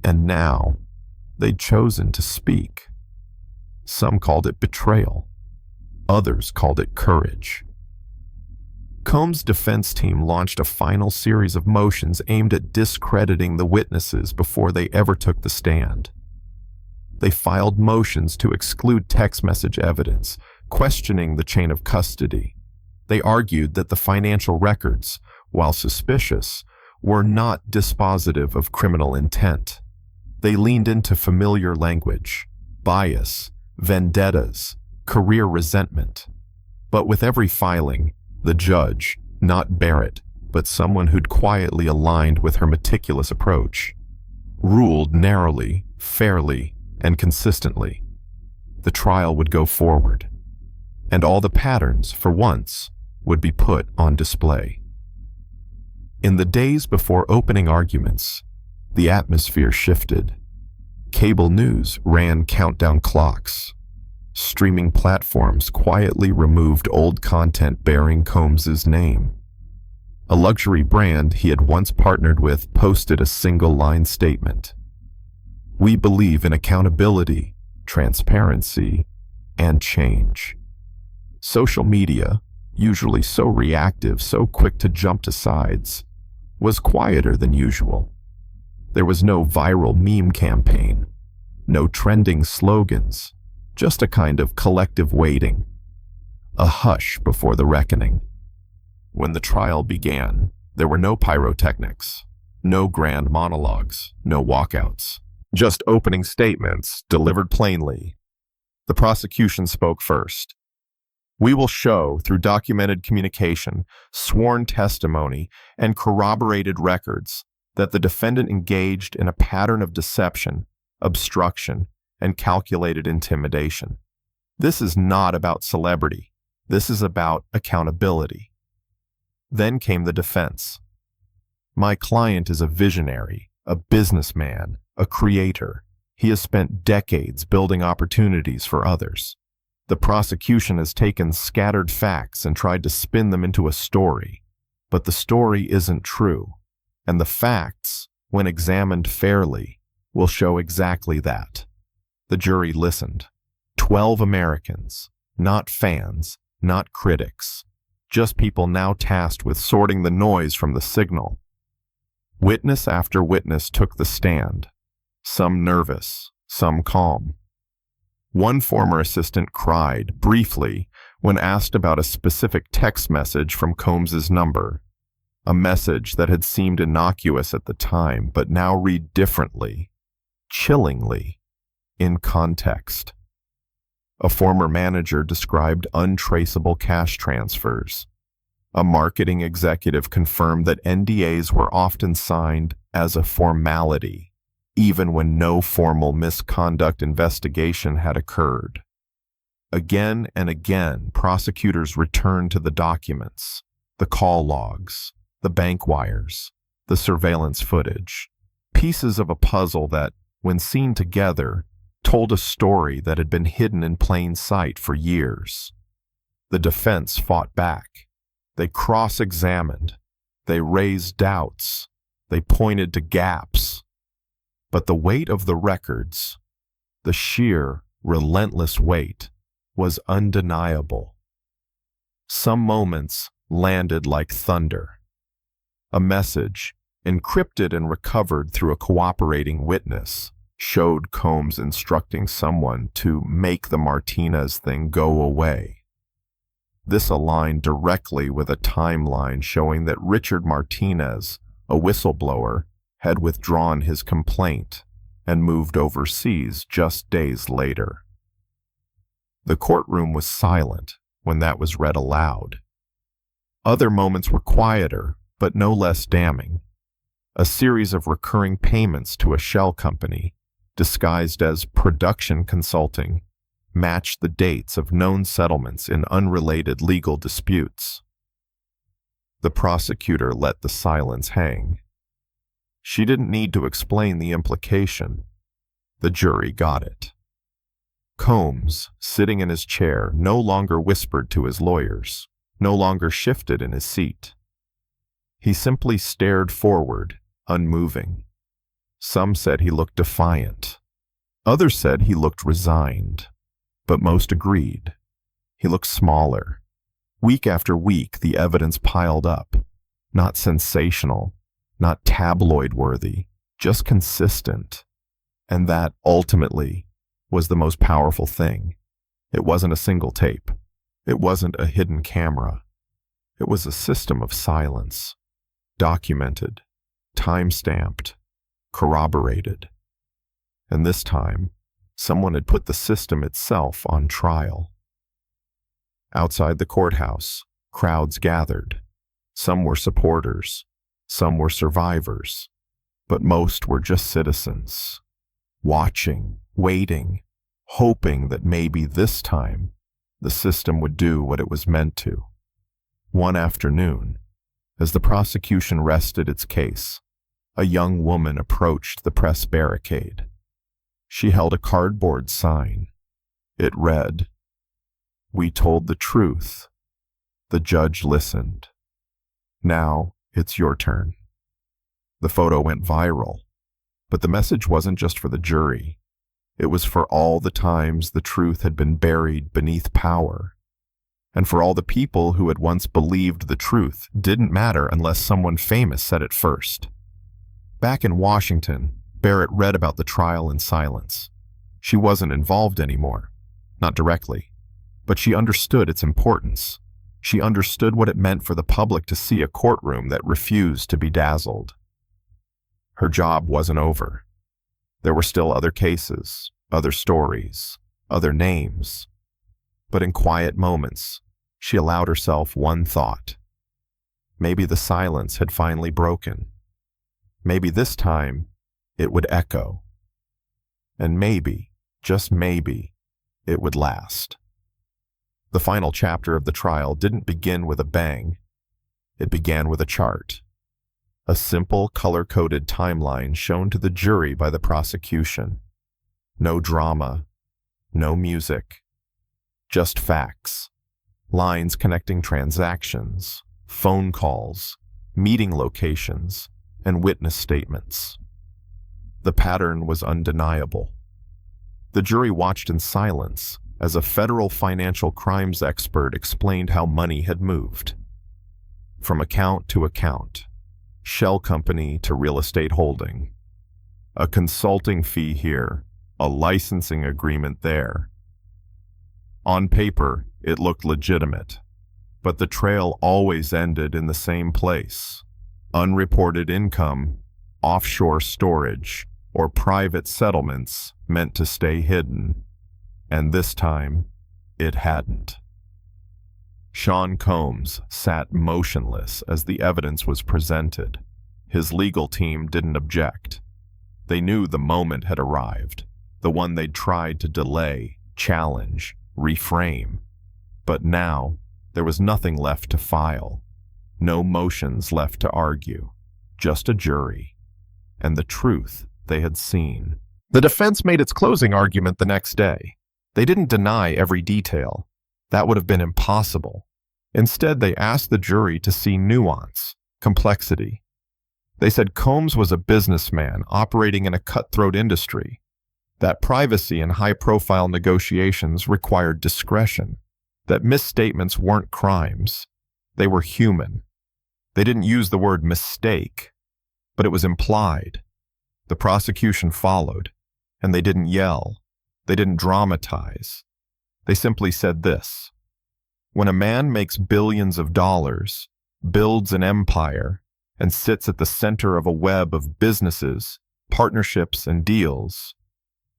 and now they'd chosen to speak. Some called it betrayal. Others called it courage. Combs' defense team launched a final series of motions aimed at discrediting the witnesses before they ever took the stand. They filed motions to exclude text message evidence, questioning the chain of custody. They argued that the financial records, while suspicious, were not dispositive of criminal intent. They leaned into familiar language, bias, vendettas, career resentment. But with every filing, the judge, not Barrett, but someone who'd quietly aligned with her meticulous approach, ruled narrowly, fairly, and consistently. The trial would go forward, and all the patterns, for once, would be put on display. In the days before opening arguments, the atmosphere shifted. Cable news ran countdown clocks. Streaming platforms quietly removed old content bearing Combs's name. A luxury brand he had once partnered with posted a single-line statement. "We believe in accountability, transparency, and change." Social media, usually so reactive, so quick to jump to sides, was quieter than usual. There was no viral meme campaign, no trending slogans, just a kind of collective waiting, a hush before the reckoning. When the trial began, there were no pyrotechnics, no grand monologues, no walkouts, just opening statements delivered plainly. The prosecution spoke first. "We will show, through documented communication, sworn testimony, and corroborated records, that the defendant engaged in a pattern of deception, obstruction, and calculated intimidation. This is not about celebrity. This is about accountability." Then came the defense. "My client is a visionary, a businessman, a creator. He has spent decades building opportunities for others. The prosecution has taken scattered facts and tried to spin them into a story. But the story isn't true, and the facts, when examined fairly, will show exactly that." The jury listened. 12 Americans, not fans, not critics, just people now tasked with sorting the noise from the signal. Witness after witness took the stand, some nervous, some calm. One former assistant cried, briefly, when asked about a specific text message from Combs's number, a message that had seemed innocuous at the time but now read differently, chillingly, in context. A former manager described untraceable cash transfers. A marketing executive confirmed that NDAs were often signed as a formality, even when no formal misconduct investigation had occurred. Again and again, prosecutors returned to the documents, the call logs, the bank wires, the surveillance footage, pieces of a puzzle that, when seen together, told a story that had been hidden in plain sight for years. The defense fought back. They cross-examined. They raised doubts. They pointed to gaps. But the weight of the records, The sheer, relentless weight was undeniable. Some moments landed like thunder. A message, encrypted and recovered through a cooperating witness, showed Combs instructing someone to make the Martinez thing go away. This aligned directly with a timeline showing that Richard Martinez, a whistleblower, had withdrawn his complaint and moved overseas just days later. The courtroom was silent when that was read aloud. Other moments were quieter, but no less damning. A series of recurring payments to a shell company, disguised as production consulting, matched the dates of known settlements in unrelated legal disputes. The prosecutor let the silence hang. She didn't need to explain the implication. The jury got it. Combs, sitting in his chair, no longer whispered to his lawyers, no longer shifted in his seat. He simply stared forward, unmoving. Some said he looked defiant. Others said he looked resigned. But most agreed. He looked smaller. Week after week, the evidence piled up. Not sensational, not tabloid-worthy, just consistent. And that, ultimately, was the most powerful thing. It wasn't a single tape. It wasn't a hidden camera. It was a system of silence. Documented, time-stamped, corroborated. And this time, someone had put the system itself on trial. Outside the courthouse, crowds gathered. Some were supporters, some were survivors, but most were just citizens, watching, waiting, hoping that maybe this time the system would do what it was meant to. One afternoon, as the prosecution rested its case, a young woman approached the press barricade. She held a cardboard sign. It read, "We told the truth. The judge listened. Now it's your turn." The photo went viral, but the message wasn't just for the jury. It was for all the times the truth had been buried beneath power, and for all the people who had once believed the truth didn't matter unless someone famous said it first. Back in Washington, Barrett read about the trial in silence. She wasn't involved anymore, not directly, but she understood its importance. She understood what it meant for the public to see a courtroom that refused to be dazzled. Her job wasn't over. There were still other cases, other stories, other names. But in quiet moments, she allowed herself one thought. Maybe the silence had finally broken. Maybe this time, it would echo. And maybe, just maybe, it would last. The final chapter of the trial didn't begin with a bang. It began with a chart. A simple, color-coded timeline shown to the jury by the prosecution. No drama, no music, just facts. Lines connecting transactions, phone calls, meeting locations, and witness statements. The pattern was undeniable. The jury watched in silence as a federal financial crimes expert explained how money had moved. From account to account, shell company to real estate holding. A consulting fee here, a licensing agreement there. On paper, it looked legitimate, but the trail always ended in the same place. Unreported income, offshore storage, or private settlements meant to stay hidden. And this time, it hadn't. Sean Combs sat motionless as the evidence was presented. His legal team didn't object. They knew the moment had arrived, the one they'd tried to delay, challenge, reframe. But now, there was nothing left to file. No motions left to argue. Just a jury. And the truth they had seen. The defense made its closing argument the next day. They didn't deny every detail. That would have been impossible. Instead, they asked the jury to see nuance, complexity. They said Combs was a businessman operating in a cutthroat industry. that privacy in high-profile negotiations required discretion, that misstatements weren't crimes, they were human. They didn't use the word mistake, but it was implied. The prosecution followed, and they didn't yell, they didn't dramatize. They simply said this: when a man makes billions of dollars, builds an empire, and sits at the center of a web of businesses, partnerships, and deals,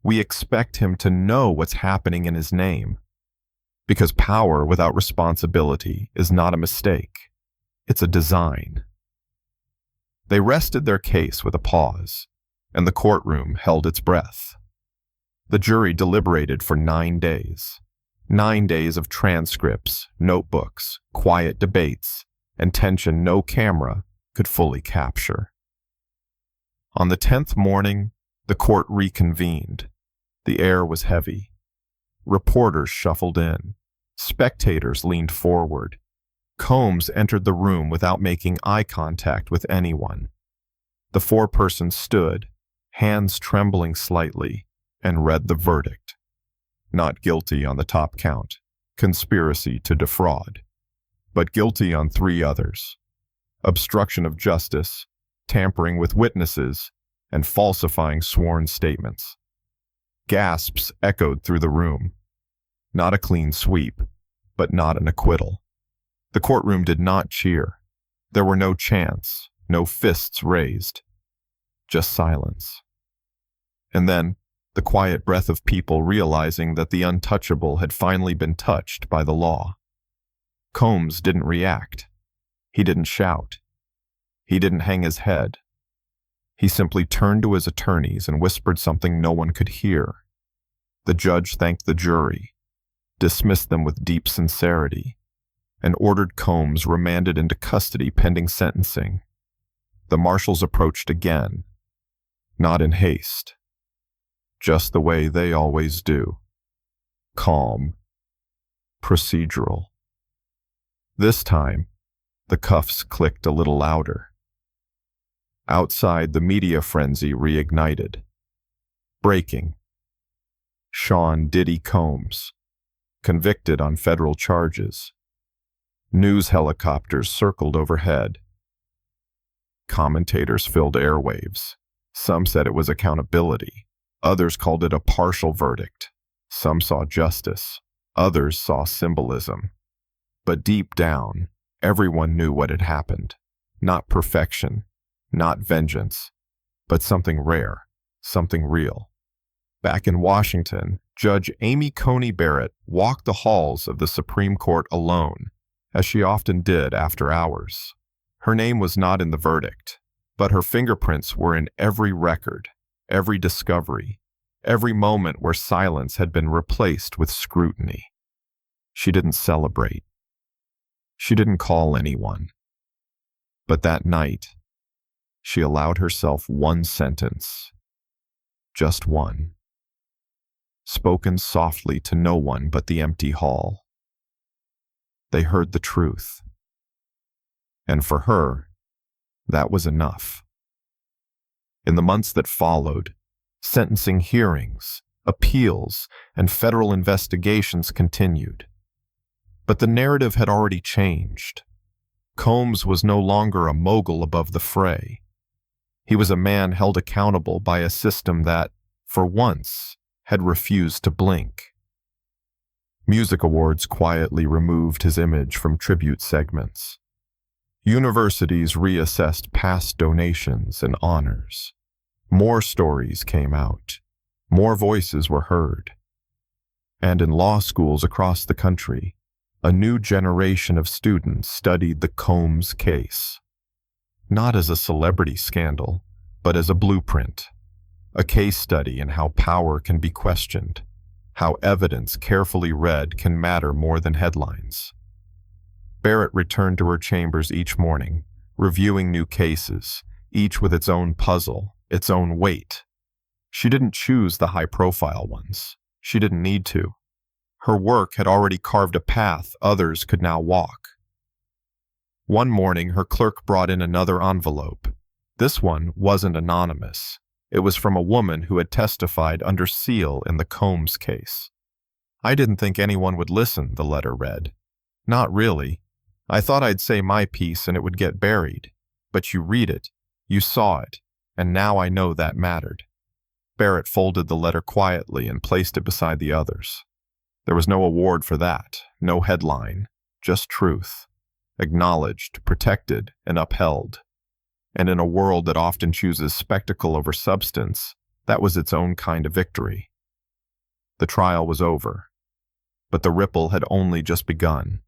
we expect him to know what's happening in his name. Because power without responsibility is not a mistake, it's a design. They rested their case with a pause, and the courtroom held its breath. The jury deliberated for 9 days. 9 days of transcripts, notebooks, quiet debates, and tension no camera could fully capture. On the 10th morning, the court reconvened. The air was heavy. Reporters shuffled in. Spectators leaned forward. Combs entered the room without making eye contact with anyone. The foreperson stood, hands trembling slightly, and read the verdict. Not guilty on the top count, conspiracy to defraud, but guilty on 3 others: obstruction of justice, tampering with witnesses, and falsifying sworn statements. Gasps echoed through the room. Not a clean sweep, but not an acquittal. The courtroom did not cheer. There were no chants, no fists raised, just silence. And then, the quiet breath of people realizing that the untouchable had finally been touched by the law. Combs didn't react. He didn't shout. He didn't hang his head. He simply turned to his attorneys and whispered something no one could hear. The judge thanked the jury, dismissed them with deep sincerity, and ordered Combs remanded into custody pending sentencing. The marshals approached again, not in haste, just the way they always do. Calm. Procedural. This time, the cuffs clicked a little louder. Outside, the media frenzy reignited. Breaking. Sean Diddy Combs, convicted on federal charges. News helicopters circled overhead. Commentators filled airwaves. Some said it was accountability. Others called it a partial verdict. Some saw justice. Others saw symbolism. But deep down, everyone knew what had happened. Not perfection, not vengeance, but something rare, something real. Back in Washington, Judge Amy Coney Barrett walked the halls of the Supreme Court alone, as she often did after hours. Her name was not in the verdict, but her fingerprints were in every record, every discovery, every moment where silence had been replaced with scrutiny. She didn't celebrate. She didn't call anyone. But that night, she allowed herself one sentence. Just one. Spoken softly to no one but the empty hall. They heard the truth. And for her, that was enough. In the months that followed, sentencing hearings, appeals, and federal investigations continued. But the narrative had already changed. Combs was no longer a mogul above the fray. He was a man held accountable by a system that, for once, had refused to blink. Music awards quietly removed his image from tribute segments. Universities reassessed past donations and honors. More stories came out. More voices were heard. And in law schools across the country, a new generation of students studied the Combs case. Not as a celebrity scandal, but as a blueprint. A case study in how power can be questioned, how evidence carefully read can matter more than headlines. Barrett returned to her chambers each morning, reviewing new cases, each with its own puzzle, its own weight. She didn't choose the high-profile ones. She didn't need to. Her work had already carved a path others could now walk. One morning, her clerk brought in another envelope. This one wasn't anonymous. It was from a woman who had testified under seal in the Combs case. "I didn't think anyone would listen," the letter read. "Not really. I thought I'd say my piece and it would get buried. But you read it, you saw it, and now I know that mattered." Barrett folded the letter quietly and placed it beside the others. There was no award for that, no headline, just truth, acknowledged, protected, and upheld. And in a world that often chooses spectacle over substance, that was its own kind of victory. The trial was over, but the ripple had only just begun.